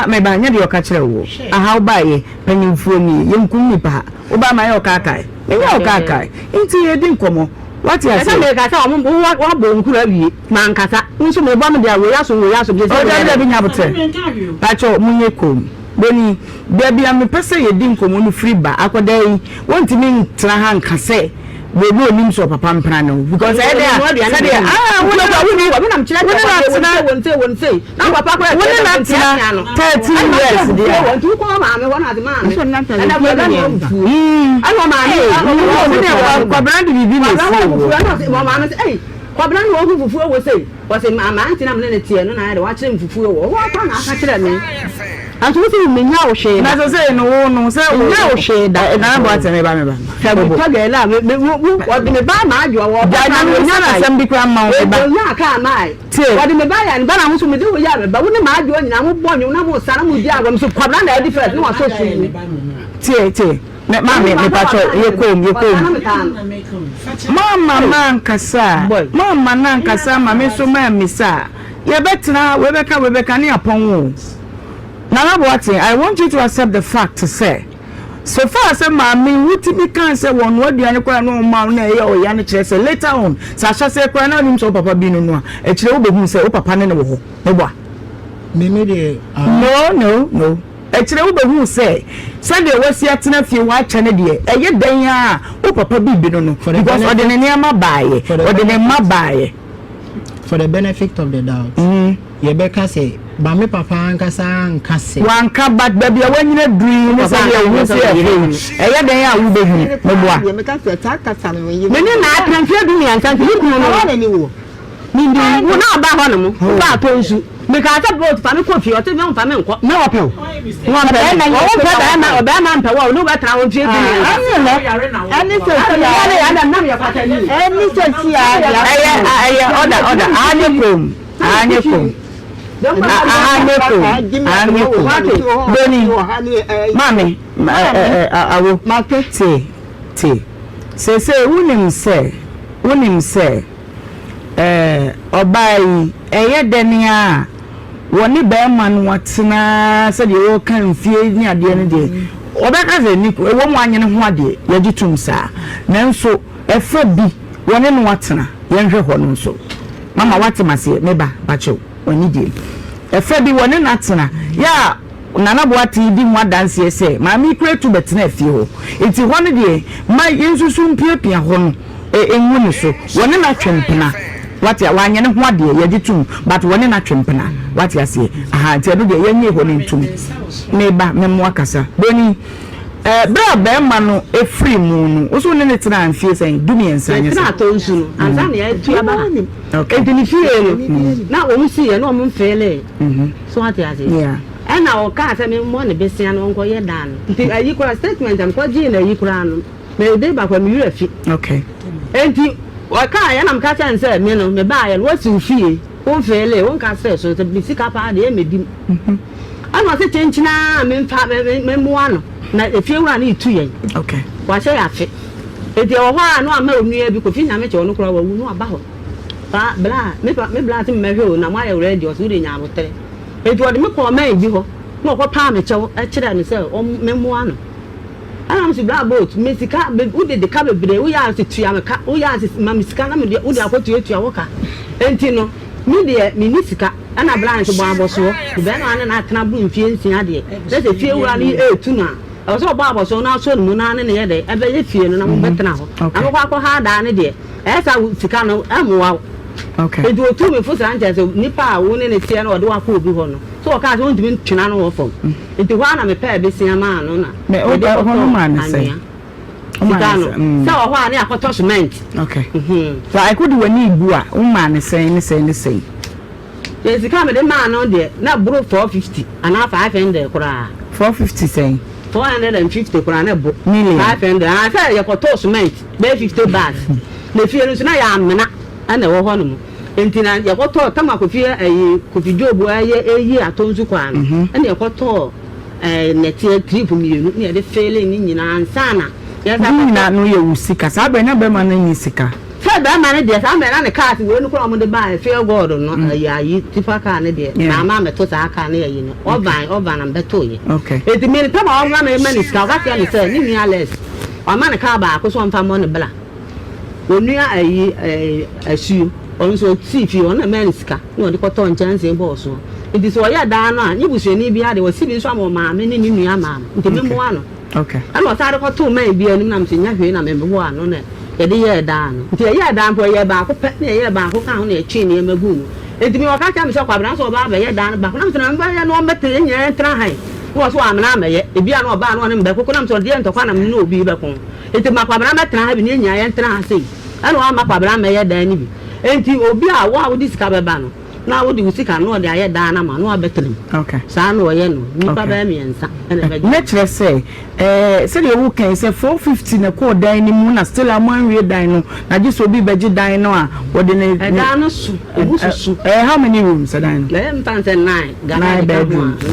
meba nya de okakere wo aha ba ye panimfuo ni yenkum nipa oba ma ye okakai nti ye din komo what you say me ka say omo wa bo nkura wie man kasa nso me bo me dia we yaso be say o bi nya bote pacho munye kom boni bia me pese ye din komo no free ba akoda yi wonti me ntra ha nkase we no nim so papa mpra no because I there we na mchira won say na papa ko we na tina 13 years there won tu ko ma me won ade ma me so na tele ana ma ni ko brand bibi no mo ma me say ko brand wo fufu wo say ma antina me na tie no na de wa kire mfufu wo ta na aka kire me antu wo me nya wo hwe na so say no say nya wo hwe da na bo ateme ba sabu pagela me ba ma adwo wo da na nya na sam bi kwa ma wo ba nya ka mai wadi me ba ya ni ba na musu me de wo ya ba wo ni ma adwo nyina mo bonyo na mo sara mo di agwa so kwabra na e different no wa so tie me pacho ye kom mama nankasa mama so ma misa ye betra we beka ne apon Nana Boateng, I want you to accept the fact to say, so far as mommy, wuti be can say one word the anekwa no ma na e o ya ne kire say later on, Sasha say kwa na nim so papa bi no no e kire wo behu say o papa ne wo ho. Ne bo. Me de No. E kire wo behu say de wasi atena fie wa cha ne de e ye dan a o papa bi no no because o de ne niam baaye, o de ne ma baaye. For the benefit of the doubt. Ye beka say ba me papa ankasa nkase wanka bat baby wanyina dui ne say ye hu say e ye dan a wo behu me boa ye meka say ta kasa no ye me ne na atranfie du yan san ni kunu no na ni wo ni ndi wo na ba ho no mo ba to nsu me ka ta bot fa me kofi o te me mfa me nko me ope wo ba na wo ba na oba na mpa wo no ba tra wo fie du ani so ya na nam ya pata ni any so si ya order anye kom Boni mami awo makete say unim say obai eye denia woni be man watena say de wo kan fie ni ade ne de obeka ze ni wo mu anye ne ho ade ye gitum sa nanso efa bi woni no watena ye nhwe ho no so mama watemase meba bacho oni deal efe bi woni natena ya Nana Boateng di mo dance ese ma mi kretu betena afie ho enti ho ne de ma yensusu mpiapia ho no enwu ne so woni na twempena wati wanye ne ho ade ye gitum but woni na twempena wati ase aha enti do de yenye ho ne ntum meba memo akasa boni bra be ma no efri mu no oso ne tena amfie sen dumi ensanye na to nsu no anza na ya tu aba enti ni fie no na wo mu sie na wo mu mfele so ati ase na o ka se me mo ne besia no nko ye dan nti ayi kura statement am ko ji na ayi kura no me de ba kwa me yura fi okay enti o ka ya na m ka chan se me no me ba ya wo si fie wo mfele wo nka se so te bisika pa de e medim ana se chenchina me mfa me mo ano na efie wura na itu yen okay wa se ya fe enti o ho no ama onua bi ko fi na me che ono kura wa wu no aba ho ba bla me bla ti me hwe na ma ya ready o so de nya abotere enti o de me ko man bi ho no ko pa me chew e kire ne se o me mo ano ana am si bla boat me sika be u de ka bebre u ya se tua me ka u ya se ma me sika na me de u de akotu tua wo ka enti no me de me ni sika ana bla nso bo aboso be na ana na atena bu mfie nsia de le se fie wura ni etu na o so bo aboso na so mu na ne ye de e be ye fie no na mo betena ho na mo kwa ha da ne de e sa sika no amoa okay enti o tu me fo san chance nipa a wo ne ne tie na o de wa ko obi ho no so o ka so ntimi twena no wo fom enti ho ana me pa be sia ma no na me o de ho no ma ne say sika no so o ho ani akoto cement okay so I could wani ibu a o ma ne say yes sika me de ma no de na bro 450 ana 500 kura 450 say 450 kura na bo 500 ah say yakoto cement be 50 baht na fie no so na ya amena ana wo ho no enti na yakoto tama ko fie kofi jobu eyi atonzu kwa no ana yakoto netie trip mienu na de fele ni nyina ansana ya sa na no ye usika sa ba na be ma na ni sika try that man there am na ne car we no kro mo de buy fair god no yi tifa car ne there na ma me to sa car ne yi no oban am beto yi okay e ti me ni tama o na me mani ska ka tia ni say ni nua less o ma ne car ba ko so mfa mo ne bla onua asu on so tifi on na mani ska no de ko to chance bo so it is oya da no anyi busuani bia de wasi bi so am ma me ni nua ma nti me mo ano okay ano sa de ko to man bia ni na me nya hwe na me bo ano ne yede ye da no nti ye da mpo ye ba ko pe na ye ba ko ka ho na etwi ne magu no enti me waka cha me so kwabra so ba ye da no ba ko na me na ba ye no mbete nya tra han wo so amna me ye e bia no ba no ne mbe ko na me so de ntokwa na me no obi be ko enti ma kwabra me tra ha bi ne nya ye tra ha sei ano ama kwabra me ye da ni bi enti obi a wo disika be ba no na wo di usika no de aye da na ma no abetrim okay sa no ye no nipa ba miensa ene be nature say say the who can say 450 na ko dan ni mu na still amon we dan no na just obi beji dan no a wo de ne dan no su ebususu how many rooms dan no le mpan say 9 9 bedrooms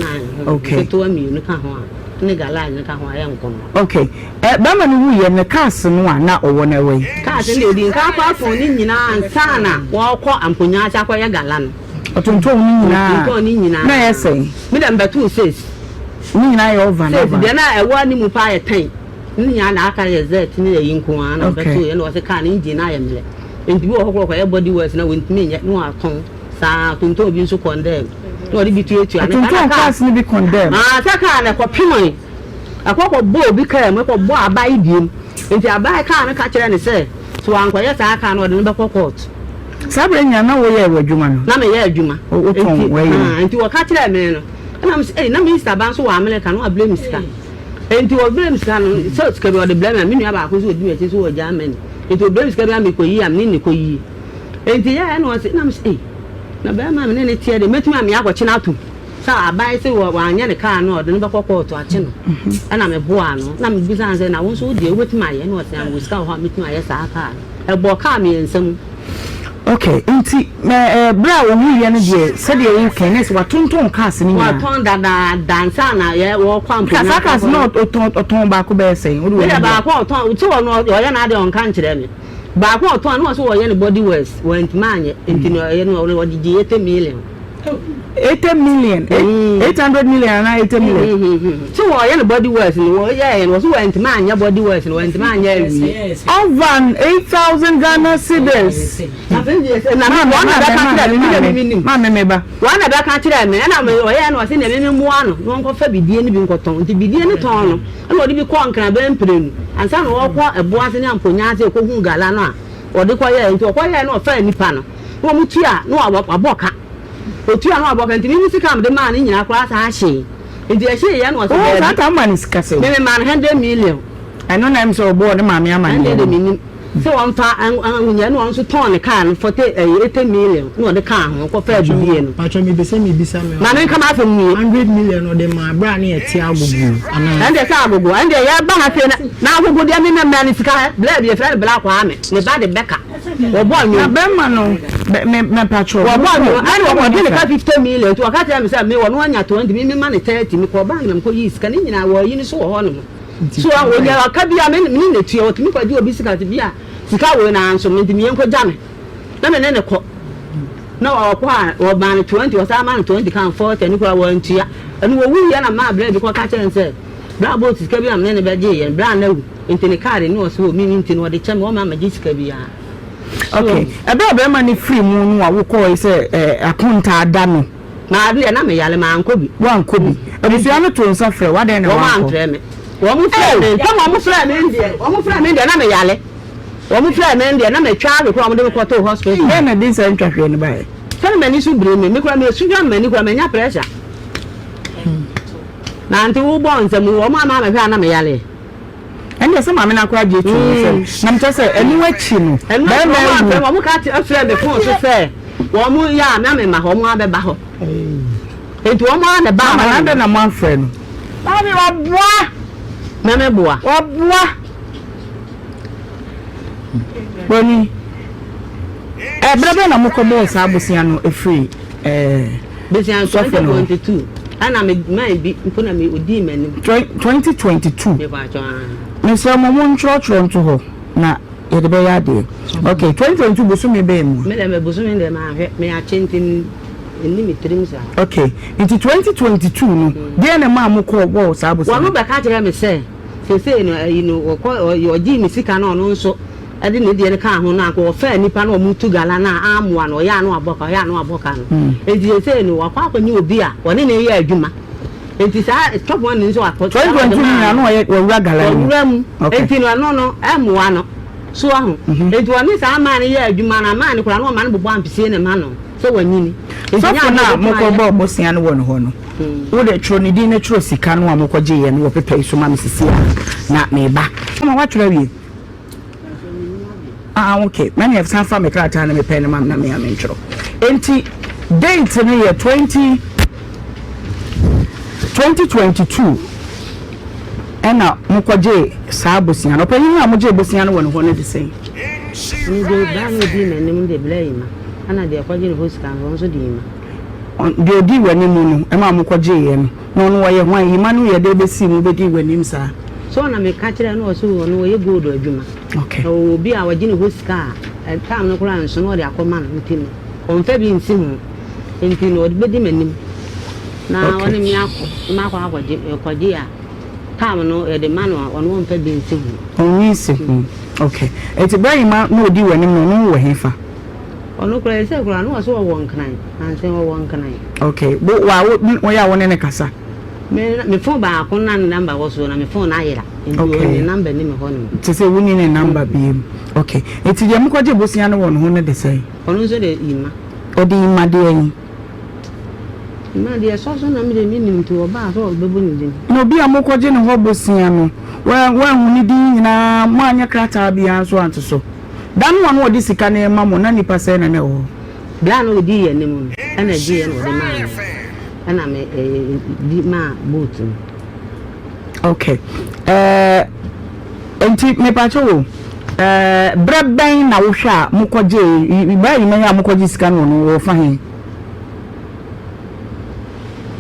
okay to ami no ka ho a ne gala ne ka ho a ye nko no okay ba ma no wu ye ne cars no a na owo na we cars ne di nka pa fo ni nyina ansa na wo kọ amponya acha kwa ye gala no otonto ni nyina na ye say me dem betu says ni nyina ye over na over na ewa ni mu pa ye 10 ni nyina na aka ye zet ni ye yinko ana betu ye no se ka ni engine na ye mle enti bi wo hokro kwa ye body works na wentimi nye no aton sa tonto bi nso condemn no di bitu etu ana ka cars ni bi condemn ta ka na ko pimon akoko bo bi ka me ko bo abai diem enti abai ka na ka kire ne se so anko ye sa aka na o de ne be court sabre nya na wo ye adwuma no na me ye adwuma enti wo ka kire me no na me say na minister ban so wa America no blame sika enti wo blame sika no so sika be o de blame me nua ba ko so odi me so wo Germany enti wo blame sika be am ko yi am ni ko yi enti ya na wo say na me say na be ma me ne tie de metuma me akọ china atum sa abai say wo anya ne car no o de ne be kokọ ache no na me boa no na me bisa say na wo so de wetuma ye no say am wo sika ho metuma ye sa aka e bo car me ensam okay nti bra wo hu ye no de se de you can is watonton cars ni wa ton da dansa na ye wo kwampo na cars no oton ba ko be say wo de ba ko oton ti wo no ye na de on kan kire me ba ko oton no so wo ye ne body waste went manye nti no ye no wo di 80 million 80 million 800 million na 80 million so wo ye ne body waste ni wo ye no so went manye body waste no went manye over 8,000 Ghana cedis na ma wona da ka kire me ma me ba wona da ka kire me na me wo ye no se na me mu ano no nko fa bidie ni bi nkoton nti bidie ni ton no na wo di bi ko ankra ba emprenu ansa no wo ko ebo ase ni amponya ase ko hu gala no a wo di ko ye nti wo ko ye no fa nipa no wo mu tua no aboka otua no aboka nti mi sika am de ma ni nyina kwa sa ahye nti ahye ye no so o sa ta man sika se me man 100 million I know I'm so bored ma me ama ni so on fa anya no on so ton ne car for 80 million no de car ho ko fa bibie no patro mi bisa me ma me kama afem ni 100 million o de ma bra na eti agogo ana ande sa agogo ande ya ba ha fe na agogo de me na ni sika bla bi fe bla kwa ame ne ba de beka wo bo anyo be ma no me patro wo bo anyo ani wo de ka 50 million to ka tell me say me wo no anya 20 me ma ne 30 me ko ba ngam ko yi sika ni nyina wo yi ni so ho no so onya aka bia me ni ne tue otimi kwaji obi sika bia sika wo na anso me ntimi enko jame na me ne ko na wo kwa wo ban 20 wo sa man 20 kan 40 ni kwa wo ntua anu wo wi ya na ma bra bi ko ka chere nse bra bo sika bia me ne be je ye bra na wu ntini card ni wo so mi ntini wo de cheme wo ma ma je sika bia okay ebe ma ni free mu no a wo ko ise akunta ada no na ade na me yale ma anko bi wa anko bi abusua no to nsa frɛ wa den ne wa anko wo mu frɛ me ko mo frɛ me ndie wo mu frɛ me ndie na me yale wo mu frɛ me ndie na me twa be ko mo de ko to hospital e na din sa ntwahwe ne bae tell me ni su bre me ko me su dwa me ni ko me nya pressure na anti wo bo nsam wo ma ma hwe na me yale ende se ma me na kwa je tu na mto se enu achi no ba ma wo mu ka ti frɛ me phone so fɛ wo mu ya na me ma ho mu abeba ho etu wo mu na ba ma na na mo afrɛ no ba mi wa boa meme boa wa boa boni brother na mo ko bo sa abosia no free besian 2022 ana me bi mpona me odi mani 2022 me ba jo me se mo nchoro nto ho na ye de be ya de okay 2022 bosumi be mu me dem bosumi dem ahwe me a chentin eni mitrim sa okay into 2022 no de na ma mko bo sa bosumi wonu be ka kire me say no you know oji mi sika na ono nso ade ne de ne ka ho na ko fa nipa na omutu gala na amwa no ya no aboka no enti say no wakwa akwanyi obi a woni ne ye adwuma enti sa top one nso akọ 2022 na no ye wura gala mu enti no amwa no so ahu enti woni sa ama ne ye adwuma na ama ne kura no ma ne bobo ampise ne ma no so wanyini enti nya na mko bo bosia no won ho no wo de tro ni di ne tro sika no amkoje ye no wo pepe so ma misisi na me ba ma wa tro wie okay many have some from me krata na me pen na na me amentro enti date no ye 2022 ena mkoje sa bosia no panyin na moje bosia no won ho no de sei ni de ba no di na nim de blame ana de kwaje no hoska no so di ma de odi wani mu no e ma mkoje ye no no ye hwan yi ma no ye de besi mu be di wani msa so na me ka kire no so no ye gold adwuma okay obi a waje ne hoska time no kura nso no de akoma no ntino on fa bi nsi hu ntino de bedi manim na woni mi akọ akwaje ya time no e de manu on won fa bi nsi hu on nsi hu okay eti bra ma no odi wani mu no wo hefa ono kura ese kura no so wo nkran anse wo nkran okay bo wa ya woni ne kasa me phone ba ko na number wo so na me phone na yira okay number ni me ho no te se woni ne number bi okay eti je mkoje bosia no won ho ne de sei ono so de ima odi ima de yin ima de so na me de minim to oba so bebu ni din no bi amkoje ne ho bosia no wa hu ni din nyina mo anya krata bia so anto so dan won odi sika na ma mo na nipa se na ne ho bia no odi ye ne mu ana di ye no de ma ana me di ma boot okay enti me pa cho breben na wo hwa mkoje ba yi na mkoje sika no wo fa hin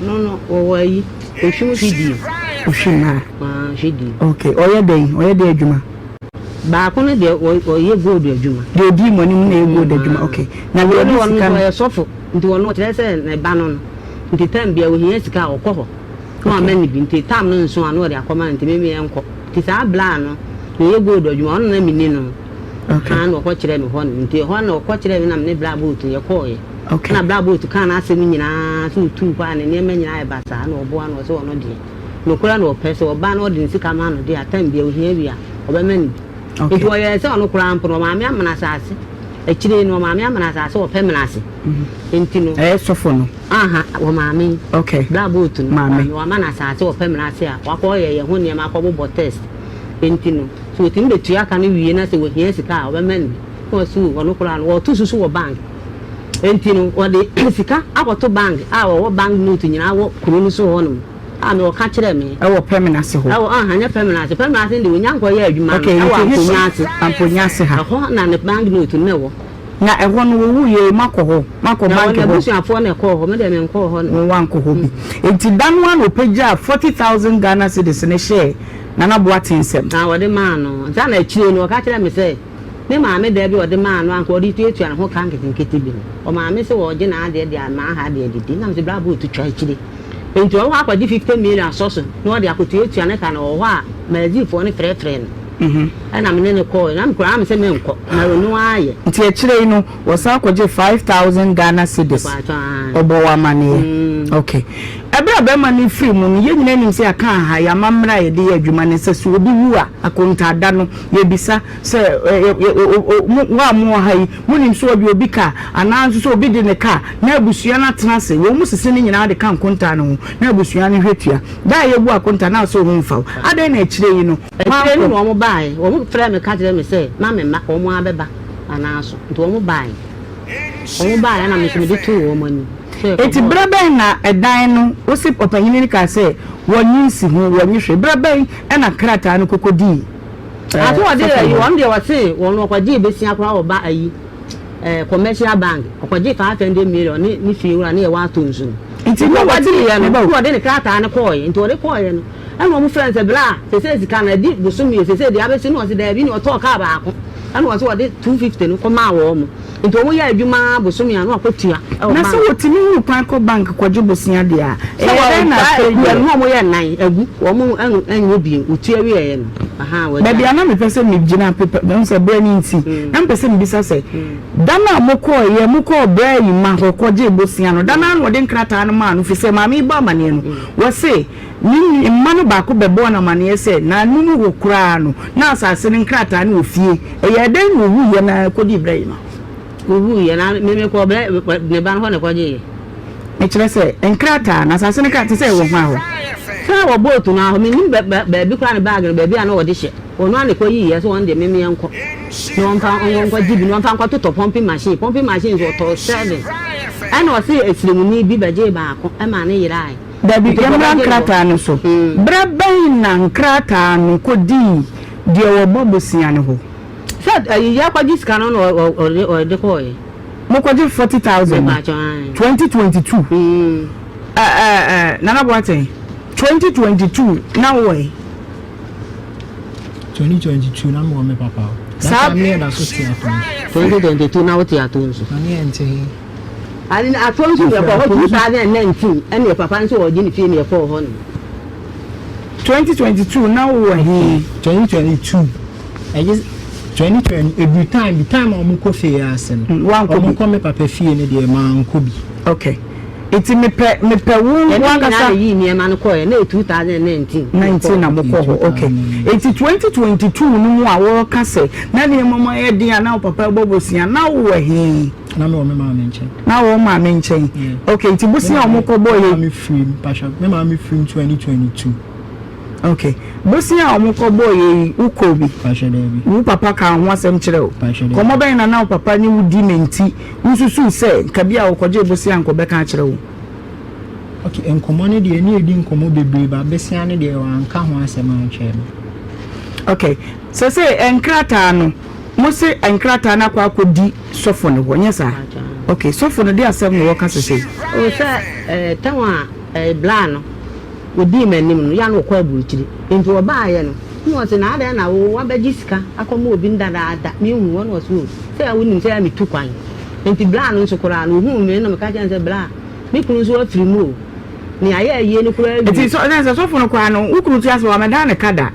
no wo yi ohwu hidi ohwina hidi okay oye de adwuma ba ko ne de oye gold adwuma de odi mo ni mu na gold adwuma okay na wo de sika no sofo nti wono tere se na ba no nti tam bia wo hia sika okọ no amani bi nti tam no nso anu de akoma nti meme enko ti sa bla no na ye gold adwuma ono na mini no kan no ko kire me ho nti ho na ko kire me na me bla boot ye ko ye na bla boot kan na asem nyina so tu pa ne ne manyina e basa na obo anu so ono de no kura no pese oba na odi sika ma no de atam bia wo hia bia obamani nti wo ye se ono kura ampo no ma me amana sase echire no ma me amana sase wo pemenase nti no sofo no aha wo ma me okay bla boot no ma me wo amana sase wo pemenase a wakọ ye ho ne ma akọ bo test nti no so tin de tua ka no wie na se wo hia sika obamani ko su ono kura no wo tu susu wo bank nti no wo de sika akoto bank a wo bank note nyina wo kuro no so ho no a me wo ka kire me wo pemenase ho wo aha nya pemenase de wo nyanko ye adwuma okay wo amponyase ha ho na ne bank note ne wo na ehwo no wo ye makọ bank ho na busuafo na ekọ ho me de me nkọ ho no wanko ho bi enti dan wan opagya 40,000 Ghana cedis ne share na na boa tinsem na wo de ma no za na chire no ka kire me se me ma me de bi wo de ma no anko odi tuatua na ho kan ketenkete bi o ma me se wo je na ade de ma ha de didi na me se bra bo tu twa chire enti wo akwaji 50 million soso na wo de akotuatua na ka na wo ha mazifo ne frefre no ana me ne ko na me kura am se me nko na ronu aye nti e kire no wo sa akwaje 5,000 Ghana cedis obo wa mane okay ebra be mani free mu no ye nyina nim se aka ha ya mamra ye de adwuma ne se so obi wu a akonta da no ye bisa se wa mu ha yi mu nim so obi ka ana so obi de ne ka na abusua na tena se wo mu sese ne nyina de ka konta no na abusua ne hwetua da ye bu akonta na so mu mfa ada na kire yi no kire ni no mo bai wo mu frɛ me ka kire me se ma me ma wo mu abeba ana so nti wo mu bai na me se me de tu wo mu ni eti breben na edan no wosi opanyini ni ka se wonyinsi hu wonyihwe breben na krata no kokodi aso ode yi won de wose won okwaji besia kwa oba ayi commercial bank okwaji 500 million ni fiura ni e wa tonzu nti no wadi ye no ode ni krata ne koy nti ode koy no eno mu friends bla se sika na di busumi se de abesi no se da bi ni oto ka ba ako ana was what 250 no come awo nti omo ya adwuma bosomi anu akotua na so wotimi hu kwan ko bank kwaje bosia de a na no omo ya nan agu omo anwo bi otua wi ye no aha wa baby ana me pese me gina paper me say brani nti na me pese me bisa say dana moko bra yi ma kwaje bosia no dana no de nkrata no ma no fi say ma me ba mane no wo say ni mmanu ba ko bebo na mane say na numu wo kura no na asase ne nkrata no ofie ye den no wu ye na kodi bra yi ma uhu ye na me ko bra ne ban ho ne kwaje e kire say nkrata na asase ne nkrata say wo ho sa wo boat na ho me nim ba bi kura ne bag no ba bi ana wo de hye ono ane ko yi ye so won de me enko no nfa jibi no nfa nko to pumping machine so to 7 ana o say esiremuni bi baje ba ko e ma ne yirai dabi yamra nkrata no so bra ban na nkrata no ko di de wo bobosia ne ho said ya kwaji scan no o de ko ye mo kwaji 40,000 2022 nana boate 2022 now way 2022 na mo me papa sa me na so tia 2022 na wote ato nso ani ente ani na ato nso ya ko 2019 ene papa nso o gini fie ne for ho 2022 now way 2022 I just 2020 every time omo ko fe asen omo ko me papa fie ne de ma nko bi okay iti me pe wo wakasa yi ni ema no koye na 2019 na moko okay iti 2022 no mu a wo kase na ne mama ye dia na papa bobosia na wo he na me o me ma me nchen na wo ma me nchen okay iti bosia o moko boy me film passion me ma me film 2022 okay bosia o moko boy ukobi passion debi wo papa ka ho asem kire o passion komo ben na papa ni wudi menti ususu se kabia wo koje bosia nko be ka kire wo okay enkomo ne de ni edi nkomo bebre ba besia ne de wa nka ho asem anche okay so say enkrata no mo se enkrata na kwa akodi sofo ne ho nyesa okay sofo no de asem no wo ka se o se tanwa bla no odi manim no ya no kwa buruchiri enti wo ba ye no no se na ada na wo wabaji sika akomo obi ndada me hu won wo so se a wonim se ya mitu kwan enti bla no so kora no hu me no me ka jan se bla me kunu so afiri mu ni aye ni kura enti so na so fo no kwa no ukuru tu aso wa meda ne kada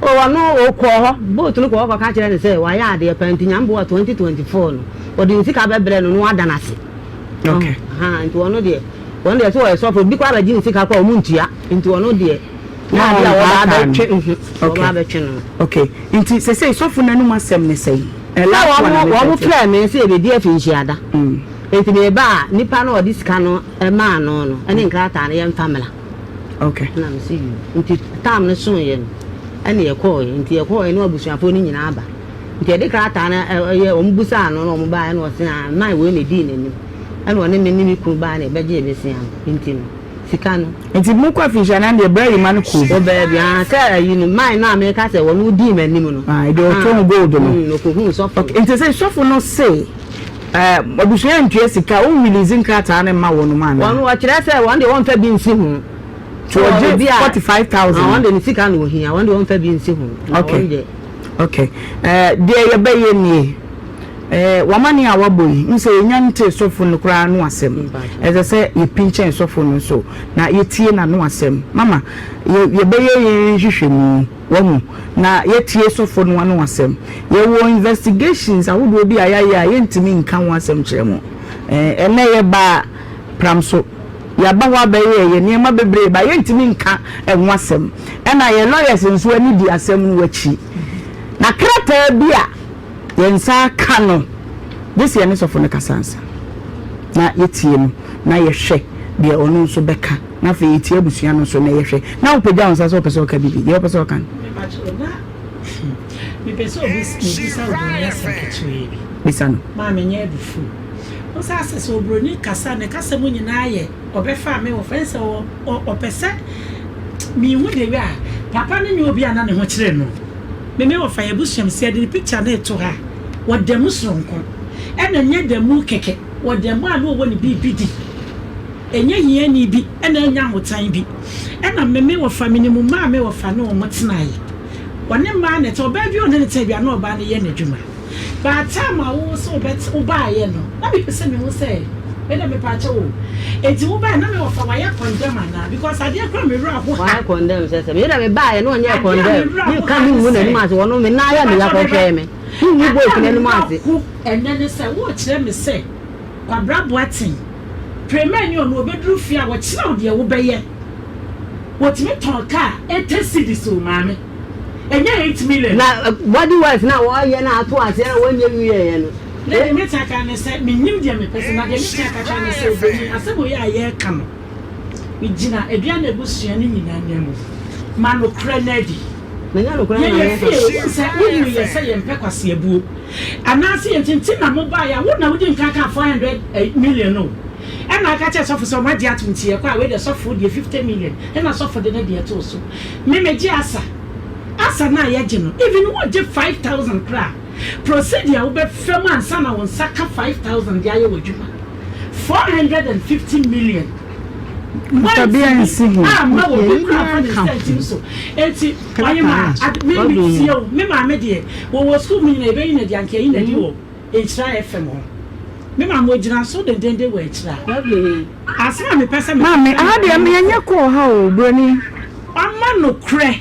o wa no o ko ho boat no ko ka kire ne se wa ya ade pa enti nyambo 2024 no odi sika bebre no no ada na se okay enti wono de won de so so for bi kwa ba jini sika kwa omuntua enti wono de na dia wa ba twe wa ba twe no okay enti se so for nanu masem ne sei la wa mo fra me se be dia finchi ada enti me ba nipa no odi sika no e ma no no ene nkrata na ye family okay na me see enti tam ne so ye no ene ye ko enti ye ko no abusuafo ni nyina aba enti e de krata na ye ombusa no no mo ba no se na mai we ne di nani ene woni me ni ku ba na e beje besia enti no sika no enti mu kwa fisha na de bra yima no ku o be bia say you know mai na me ka say wonu di manim no ah do to gold no no ko hu so okay enti say sofo no say obusuya ntue sika o release nkrata na ma wonu ma na wonu wa kire say won de won fa bi nsi hu to 45,000 won de ni sika no hia won de won fa bi nsi hu okay okay de ye be ye ni wamani awaboyi nse nyante sofo no kra no asem eze se ye pinche sofo no so na ye tie na no asem mama ye be ye hwehwemu wamu na ye tie sofo no no asem ye wo investigations awodo bi ayaya ye ntimi nka ho asem kiremo ene ye ba pramso ya ba wa be ye niema bebre ba ye ntimi nka ho asem ena ye lawyers nso ani di asem no wachi na krata bia yensa kano this year so for the kasansa na yetie no na yehwe de onu so beka na fe yetie abusua no so na yehwe na opagya onsa so pese oka bibi ye pese oka me pese obisa obroni seketwe bisa no ma menye dufu o sa asese obroni kasa ne kasa mu nyina ye obefa me wo fense o pese mi hu de wi a papa ne nyo obi ana ne ho kire no me wo fa ye busuam se de picture na eto ha wo demu sonko ena nye demu keke wo demu a no wo ne bibidi enye hie ni bi ena enya hotan bi ena me wo fa minimum ma me wo fa no mo tenaye wone ma ne to ba bi o ne te bia no ba ne ye n'adwuma But time I was so bet Uba, you know. Let me person will say, let me patch you. It's Uba, no more for my condemn now because I didn't come around. Why condemn? Says, you never buy and one year condemn. You can't win any matter, one woman, I am the payment. You work in any matter. And then they say, watch them say, Barbara Boating. Premier, you know, bedroom fear what slow dear obey. What me talk car, 80 cities, so mammy. And 8 million. Now, what do you now? Why you're not twice, and 1 year. Let me take and say, me knew them, person, I didn't take a chance to say, I said, we are here come. With Gina, a Diana Bush, and in Yan Mano Crenedy. Menano Crenedy, say, and Pecos, your boo. And I see it in Tina Mobile, I wouldn't cut 500 million. And I catch us off so much yet to see a quite way soft food, 50 million, and I suffer the idea too. So, Meme Jassa, Asa na yajino, even what did 5,000 cra. Procedure will be firm and son on Saka 5,000 Diayo Wajuma. 450 million. I'm not going so. Eti, why am I? Maybe see you, Mima Media, what was swimming in a vein at Yankee in a duo, HFM. Mema mojina so de dende we kira. Asema me pese me. Mama, ahade am yanya ko ha o broni. Amma no kre.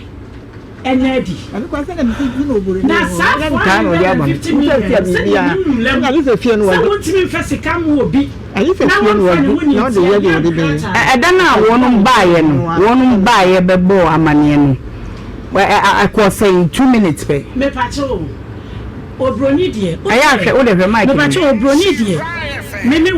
Enedi. Abi kwa se na mi fi no obore. Na sa 50 million. Na yi fe fie no wa. So wontimi fese kam obi. Ayi fe fie no wa. Na de we de be. Eda na wonum baaye no. Wonum baaye bebo amane no. I was saying 2 minutes pe. Me pacho. Obroni die. Aya hwe wo de hwe mic. Me pacho obroni die. Mimi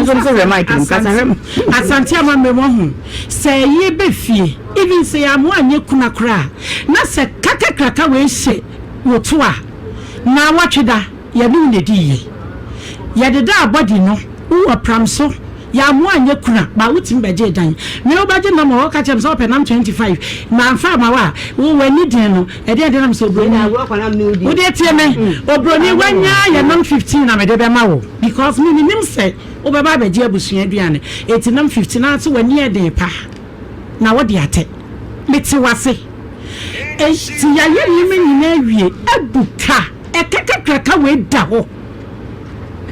so say the mic Asante ama me mo hu. Say ye be fie. Even say am anye kuna kra. Na se kakakraka we hye woto a. Na watweda ye bi ne di. Ye de da body no. Wo pramso. Ya mo anye kuna ba wutim beje dan. Me obaje na mo ka chem so penam 25. Na amfa ma wa wo wani din no. E de nam so broni. Na wo kwa nam ne odi. Wo de tie me. Obroni wanya ya nam 15 na me de be ma wo. Because me nim say wo be ba beje abusua aduane. Eti nam 15 na so wani e de pa. Na wo de ate. Meti wase. Eti ya ye ni me nyina wie abuka. E kakakraka we da ho.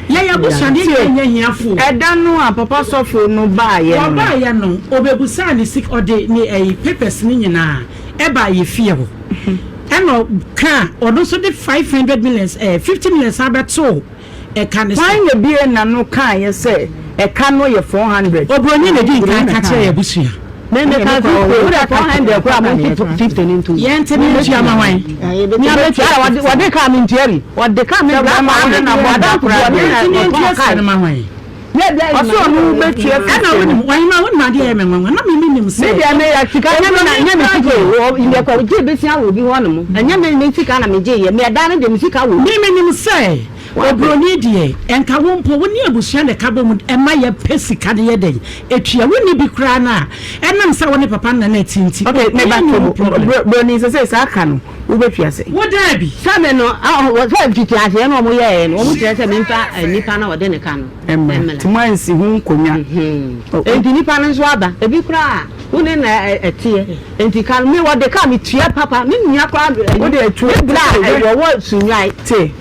Ya busani ye hiafo eda no a papa sofo no ba ye no ba ye no obebusa ni sick ode ni papers ni nyina e ba ye fie ho eno ka odo so de 500 million 50 million abeto e kan ni why ye bie na no kan ye say e kan no ye 400 obroni na di kan ka che ye busua me ka fi ko da 400 ko am 50 into ye ntemi ntua ma wan ni abetua wade ka mi ntiari wade ka mi bra ma na boda kura ni ntua ka ma wan oso no betue ana wan ma won ma de ye me wan na mi nim se me dia me ya sika nya me sika wo inde ko je besia wo bi ho no mo anya me sika na me je ye me da na de me sika wo mi nim se obroni die enka wompo woni abusua ne ka bom ema ye pesika de ye den etua woni bi kra na enam se woni papa na na tinti okay me ba to broni se sa aka no wo betua se wo da bi same no wo fa fiti ase no mo ye no mo tire se me mfa nipa na wode ne ka no timansi hu nkonya enti nipa no so aba ebi kra woni na etie enti kan me wode ka me tua papa me nya kra wode etua bra wo sunwai te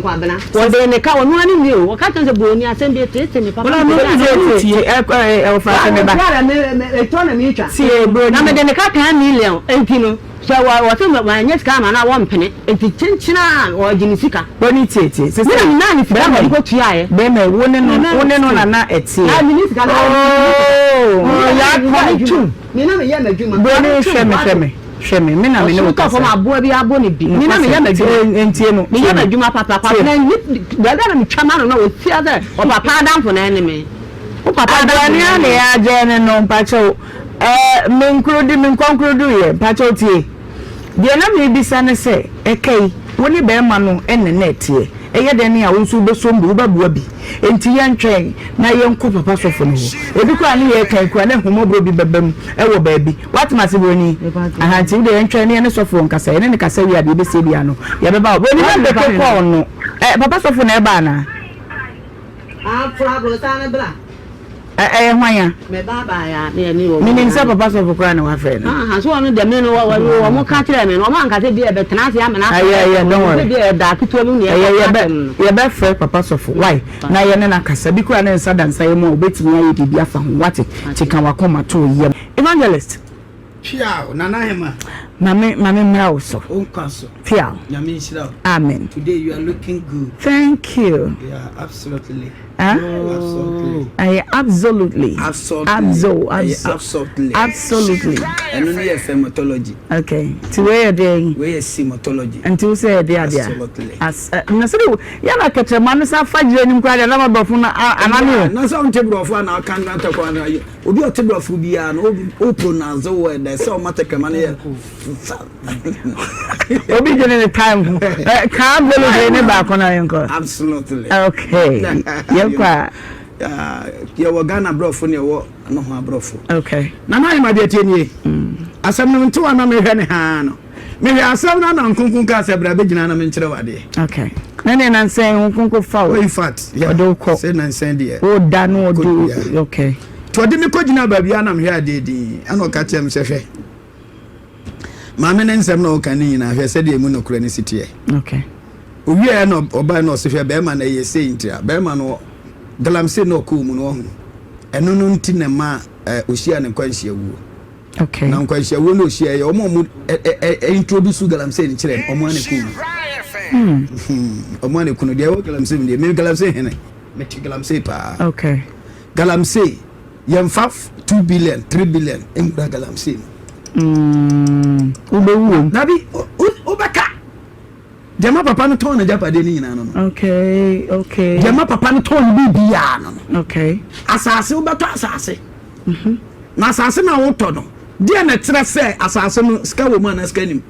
kwabena wode ne ka wonu ani mi o ka tan se broni asem bi tete ne papa no e fa se me ba me to na mi twa si broni na me de ne ka 10 million enti no so wa se ma nyes ka ma na wo mpene enti chinchina wo gini sika broni tete se na ni fira ma ko tua ye be me wone no na etie na ni sika na ya ko tu ni na me ye madwuma broni hweme me na me no ka fa ma abo bi abo ne bi ni na me ye madwuma entie no me ye madwuma papa kwa na ni da na me twama no na o tia da o papa adamfo na ene me o papa adani ane ya je ne no mpacho me nkonkrodu ye mpacho tie de na me bisa ne se ekei woni be ma no ene na tie eye de ne a wo so be so mbu ba bua bi enti ye ntwen na ye nko papa sofo no ebi kwa ne ye kai kwa na homobro bi bebam e wo ba bi what must be ni aha ti de ntwen ne sofo nkasa ye ne kasa wi ade be se bia no ye be ba woni na be ko no papa sofo na e ba na fura bro ta na bla Wanya. Me baba ya me ni wo. Meaning say papa so for na wa friend. So one dem no wo mo ka kire me no ma nka te bi e betena ase am na. Don't worry. Bi e da keto mu ne ye be friend papa so for. Why? Na ye ne na kasa bi kura na nsa dansa ye mo obetimi aye bibia fa ho wate. Tika wakoma to ye. Evangelist. Chia, nana hema. Mame mra so. Onkaso. Fia. Nyame shira. Amen. Today you are looking good. Thank you. Yeah, absolutely. Huh? Absolutely. Absolutely. Absolutely. And only a hematology. Okay. To where they we see hematology. Until say they are there. Absolutely. As na so ya na catch man sa fagire nim kwa na ma bofo na anani na so ntebro fo na kan na takwa na obi o tebro fo bia na o pronounce word that so mateka man ya obi jene the time can believe ne ba ko na yanko. Absolutely. Okay. Yanko ya wo Ghana brofo ne wo no ho brofo. Okay. Na na ma de tienie. Asem no nto na me hwe ne ha no. Me hwe asem na nkonkon ka asebra be gina na me nkire wade. Okay. Nene na nsen nkonko fa. In fact, yeah. Say na nsen de. O da no do. Okay. To de me ko gina ba bia na me hwe ade di. Ana ka tia me hwe. Maame ne nsem na o kan ni na hwe se de mu no kura ni sitie. Okay. Owie na oba na o se hwe be ma na ye sei ntia. Be ma no galamse no ko mu no ho. Eno no nti na ma ohia ne kwanhia wu. Okay. Na kwanhia wu no ohia ye omo mu introduce galamse ni kire omo ane ko mu. Omo ane kuno de wo galamse mi de me galamse hene. Me ti galamse pa. Okay. Galamse yemfa 2 billion 3 billion engura galamse. Ubewu. Nabi obeka. Jama papa no ton na japade ni nyina no. Okay. Jama papa no ton bibia no. Okay. Asase obeto asase. Na asase na wo to no. Dia na tere se asase no ska wo ma na ska nim.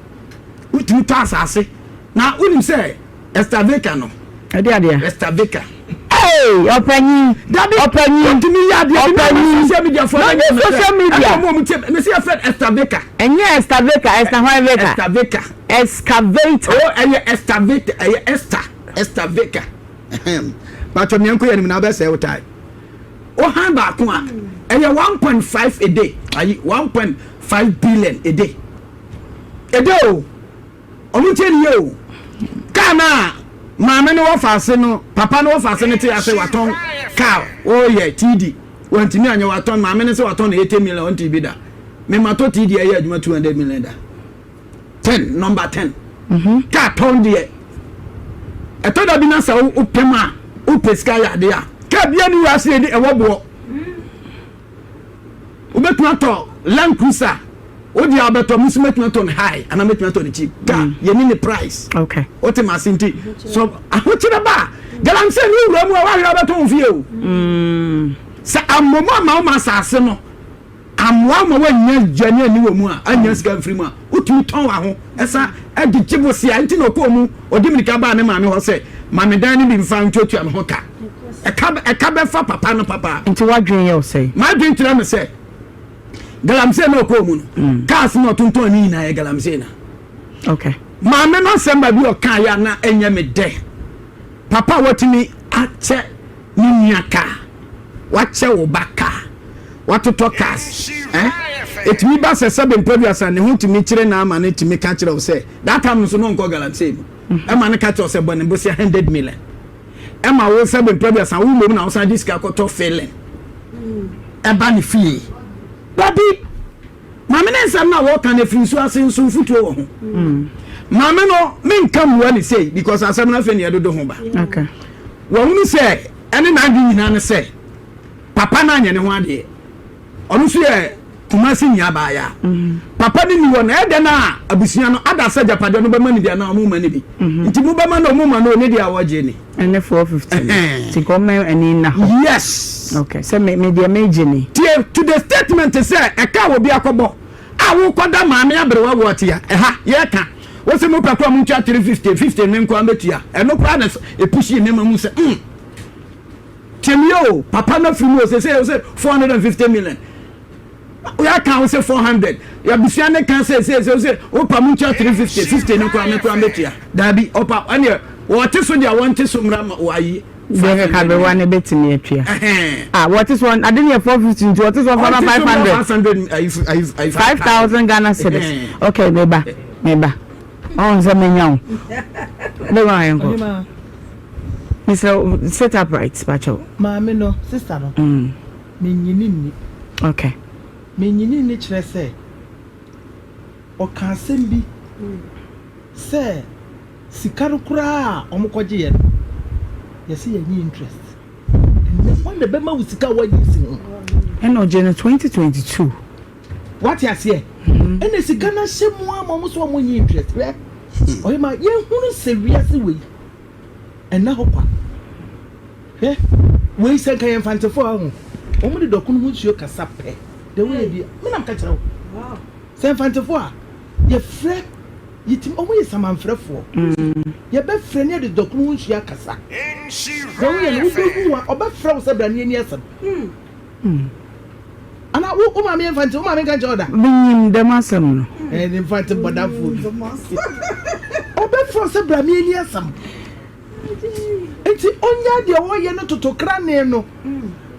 Utumi to asase. Na unim se Estaveka no. Ade. Estaveka. Hey, opanyi. Utumi ya dia social media for social media. Me see friend Estaveka. Enye Estaveka, Estaveka. Excavator. Oh, Estaveka, Estaveka. But me enko yanim na be say what time. Oh, han ba ko a. 1.5 a day. 1.5 billion a day. A day o. Omo tell you. Kana mama no ofase no, papa no ofase no te ase waton car. Oh yeah, TD. Wantimi anya waton mama no se waton 80 million on TB da. Me mato TD aye aduma 200 million da. 10 number 10. Car ton de. E to da bi na sa o pema, o peska ya de a. Ka bia ni wase de e wobo. Ubetuna to Land Cruiser. Odi abeto musumetuna to high and ametuna to cheap. Ka ye ni price. Okay. Ote masinti. So ahochira ba. Galamse ni ura mu wa hwe abeto mfie o. Sa amoma ma ma sase no. Amwa ma wa nya dwane ni wo mu a anya sika mfiri mu a. Utumi ton wa ho. Esa edigibo sia nti no ko mu odimirika ba ne ma me ho se ma me dan ni bi mfa ntwotua me ho ka. Eka be fa papa no papa. Nti wadwen ye o say. Ma dwen tira me say. Galamse no ko mu no. Cars no tonton ni na ye galamse na. Okay. Maame no samba bi o kan ya na enye me de. Papa watimi ache ni nyaka. Wache wo baka. Watoto cars. Etimi ba se sebe previous and hu timi kire na ama na timi ka kire o say. That time so no nko galamse mu. Ema ne ka kire o say bone bo say 100 million. Ema wo sebe previous and wo mo na wo san diska koto failing. Eba ni fee. Baby, mama ne nsam na wo kan afiri so ase nso futuo wo ho. Mama no men kam wani say because asam na fe ne yedodo ho ba. Okay. Wo hunu say ene na adi nyina ne say papa na anya ne ho ade. Onu so ye kumasi nya ba ya. Papa ni ni wona ede na abusia no ada sa japade no be mani dia na omo mani bi. Nti mu be ma na omo ma no ne dia waje ni. Ene 450. Ti come eni na. Yes. Okay. So me dia mejini. To the statement say e ka wo bi akobo. A wo koda maame abrewa wo tia. Ha ye ka. Wo se mo pekwa mo tia 350 ne nko ametua. E no kwa na e pushi ne mamu se. Temio papa na funu o say 450 million. Ya ka wo say 400. Ya bisia ne kan say wo pa mo tia 350 50 ne nko ametua. Dabi opa ane wo te so dia won te so mra wa yi. They have a one a bit in it. What is one? I didn't have 450. What is one for 500? 5,000 Ghana cedis. Okay, maybe. On the menu. Mr. Set up right, Spacho. Mamma, no, sister. Okay. Meaning, say, or can send be, say, Sikarukra, Omokoji. You see any interest. And when the Bema was Sika, what you see? And no, January 2022. What you say? And the Sikana Shemwa almost 1 million interest, right? Or my young who is serious way. And now, what? Eh? We say, I am fancy for only the document you can sape. The way be, I'm catching up. Wow. Say fancy for your friend. You think always some man for your best friend the document you can sape. Who are about frozen than yes. And I will my man fancy my man Jordan. Meaning the massam and invited Madame Food. About frozen Bramini, yes. It's only the way you're not to cran no.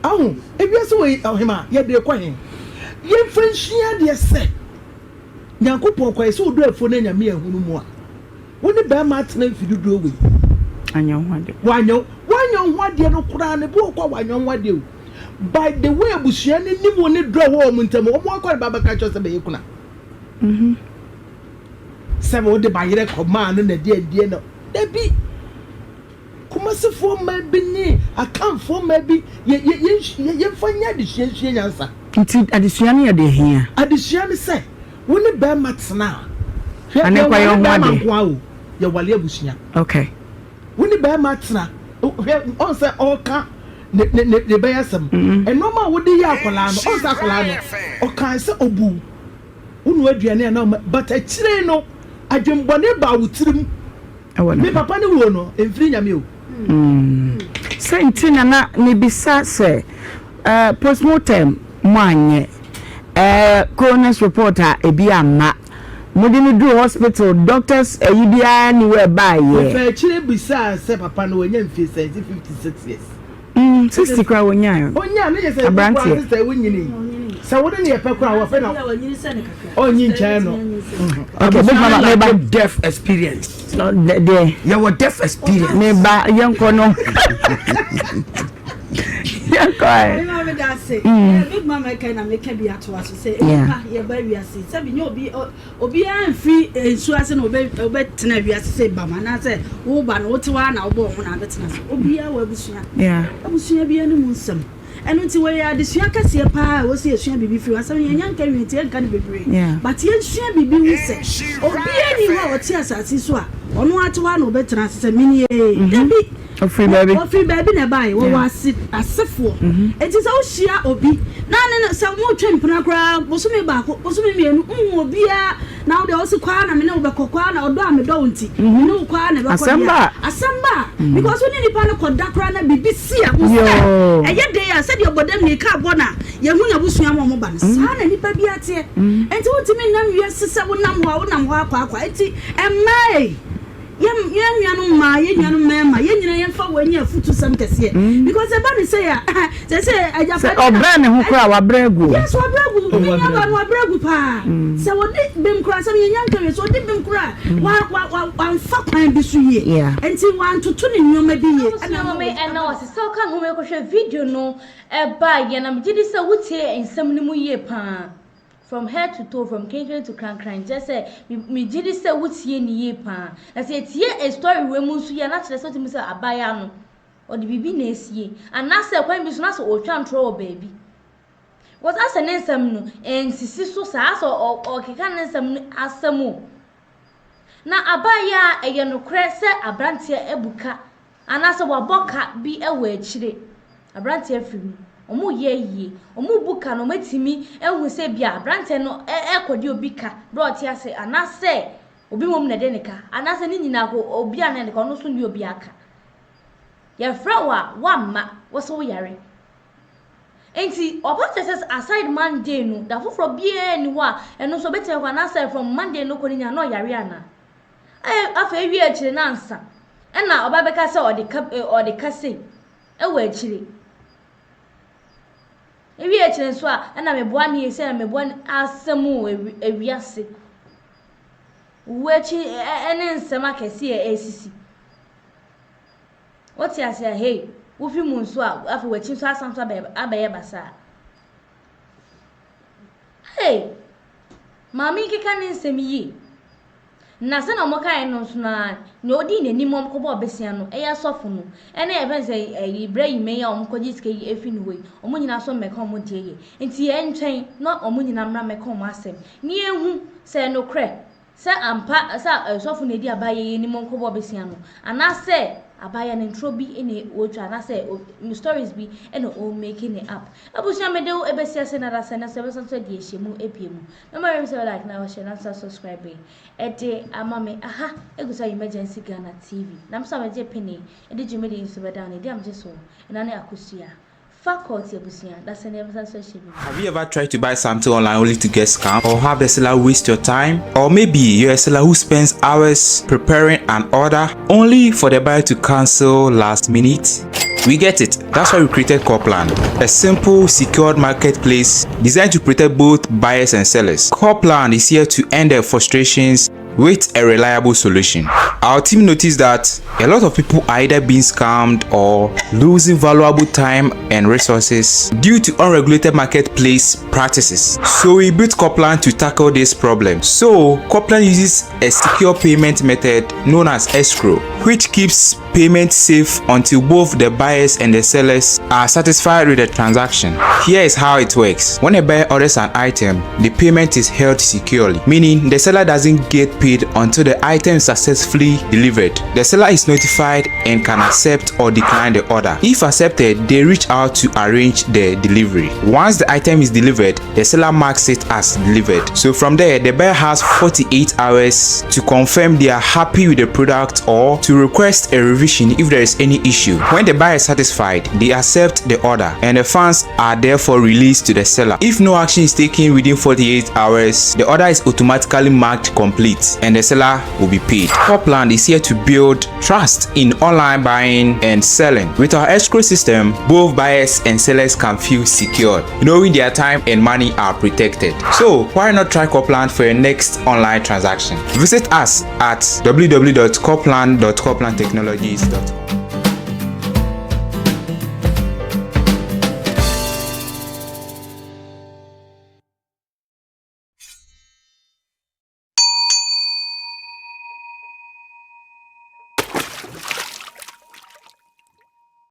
Oh, if you're so way of him, yet they're quiet. Your friends here, dear say. Yanko quite so do a phone and a mere who when the bear martin if you do away. I know why no, what dear no crown a book or why no what do. By the way, Bushian and you won't draw home in time or more quite Baba catches a bacon. Several the buyer command and the dear no. There be. Kumasi for maybe I can't for maybe you find the she answer. It's addition de here. Addition say when the bear mats now. And then why your Walia Bushia. Okay. When the bear mats now, on say all can the bear some and no more would the Yakolano or Zakolano or can say Obu. Unwediana, but a treno. I don't want to bow with him. Me papa no wo no emfiri nyame o sentina na ne bisa se postmortem mwanye coroner's reporter ebi ama modi no do hospital doctors eyibia ni we buy ye fe chire bisa se papa no wonya mfi 56 years 60 kwa wonya onya ne yese papa se wonyini se wode ne yepa kwa wo fe na onyi ncha no okay big mama me deaf experience no there you were deaf experience me ba yanko no yanko mama da say big mama kai na make bi ato aso say ye ba wi ase say bi obi anfi ensu ase na obe tena wi ase say ba ma na say wo ba na wo ti wa na wo bo ho na betena so obi a wa busua abusua bi ani mu nsam eno nti we ya desua kase pa wo se esua bibi fi asam ye nyanka wi ti enka ne bebre but ye sua bibi wu se obi ani wa wo ti asase so a ono ate wa na obe tena se mini debi Free baby na buy wo wase asefo enti se wo hia obi na ne se mo twempena kra bosome baako bosome mienu obi a na wo de wo se kwa na me ne wo bekokwa na odo amedo nti ne wo kwa na bekokwa asamba because we ni pa no koda kra na bibisi a wo se eye de ya se de obodam ni ka bona ye hu na busua mo ba na sa na nipa bi ate enti wo timi nam wi sese wo nam ho akwa enti emai yem ma ye nyanu mema ye nyina yem fa wanya futu sam kese because e ba ni say ya say aja fa obra ne ho kra wa bregu yes wa bregu me nya ba wa bregu pa say wo di bem kra sam ye nyanka we so di bem kra wa fa kwan bi so ye enti wa ntutu ne nyoma bi ye ana me ena o so kan ho me ko hwe video no e ba ye na me gidi say wutie ensam ni mu ye pa from head to toe, from Kenyan to Cran, just say, me did this say what's ye ni pa. I say, it's here a story where Musu and that's the sort of Mr. Abayano or the baby nest ye. And that's a point, Miss Nassau or Chantro, baby. Was as an answer, and Sisso Sass or Kikan as some more. Now Abaya a yano crest a brantia ebuka, and as a waboka be a word chide. A brantia free. Omo ye omo buka no matimi ehu se bia brante no ekodi obika brought ya se anase obi mom na de nika anase ni nyina ko obi an nika no so ni obi aka ye frawa wamma wo so yare enti opportunities aside Monday no da foforo bia ni wa eno so beti kwa anase from Monday no ko ni nya no yare ana afa ewi a kire na ansa na obabeka se odi kase ewe achiri ewi achiri so a na meboa ne yesi na meboa asemu ewiase wechi ene nsema kesi esisi woti ase hey wo fi mu nso a afa wechi so asamso abaye basa hey mami kika ne nsem yi na se na mo kan no so na ne odi ne nimom ko bo besia no eya sofo no ene e ben say Ibrahim ya omkoji sike yi efi no we omo nyina so meka omo die ye nti e ntwen na omo nyina mra meka omo asem ni ehu se no kre se ampa se sofo ne di abaye nimom ko bo besia no ana se abaya ne ntro bi ene wotwa na se stories bi ene o making it up abusia me de ebesia se na rasa na se be so di ehemu ebiemu remember say like na share na subscribe ede amame aha egusa emergency Ghana TV na msa meje penny ede jumedi inso be down ede am je so na na akosia faculty abusia that's an emergency share. Have you ever tried to buy something online only to get scammed, or have the seller waste your time, or maybe you're a seller who spends hours preparing an order only for the buyer to cancel last minute? We get it. That's why we created Copland, a simple, secured marketplace designed to protect both buyers and sellers. Copland is here to end their frustrations with a reliable solution. Our team noticed that a lot of people are either being scammed or losing valuable time and resources due to unregulated marketplace practices. So we built Copland to tackle this problem. So Copland uses a secure payment method known as escrow, which keeps payment safe until both the buyers and the sellers are satisfied with the transaction. Here is how it works. When a buyer orders an item, the payment is held securely, meaning the seller doesn't get paid until the item is successfully delivered. The seller is notified and can accept or decline the order. If accepted, they reach out to arrange the delivery. Once the item is delivered, the seller marks it as delivered. So from there, the buyer has 48 hours to confirm they are happy with the product or to request a revision if there is any issue. When the buyer is satisfied, they accept the order and the funds are therefore released to the seller. If no action is taken within 48 hours, the order is automatically marked complete and the seller will be paid. Copland is here to build trust in online buying and selling. With our escrow system, both buyers and sellers can feel secured, knowing their time and money are protected. So why not try Copland for your next online transaction? Visit us at www.copland.coplandtechnologies.com.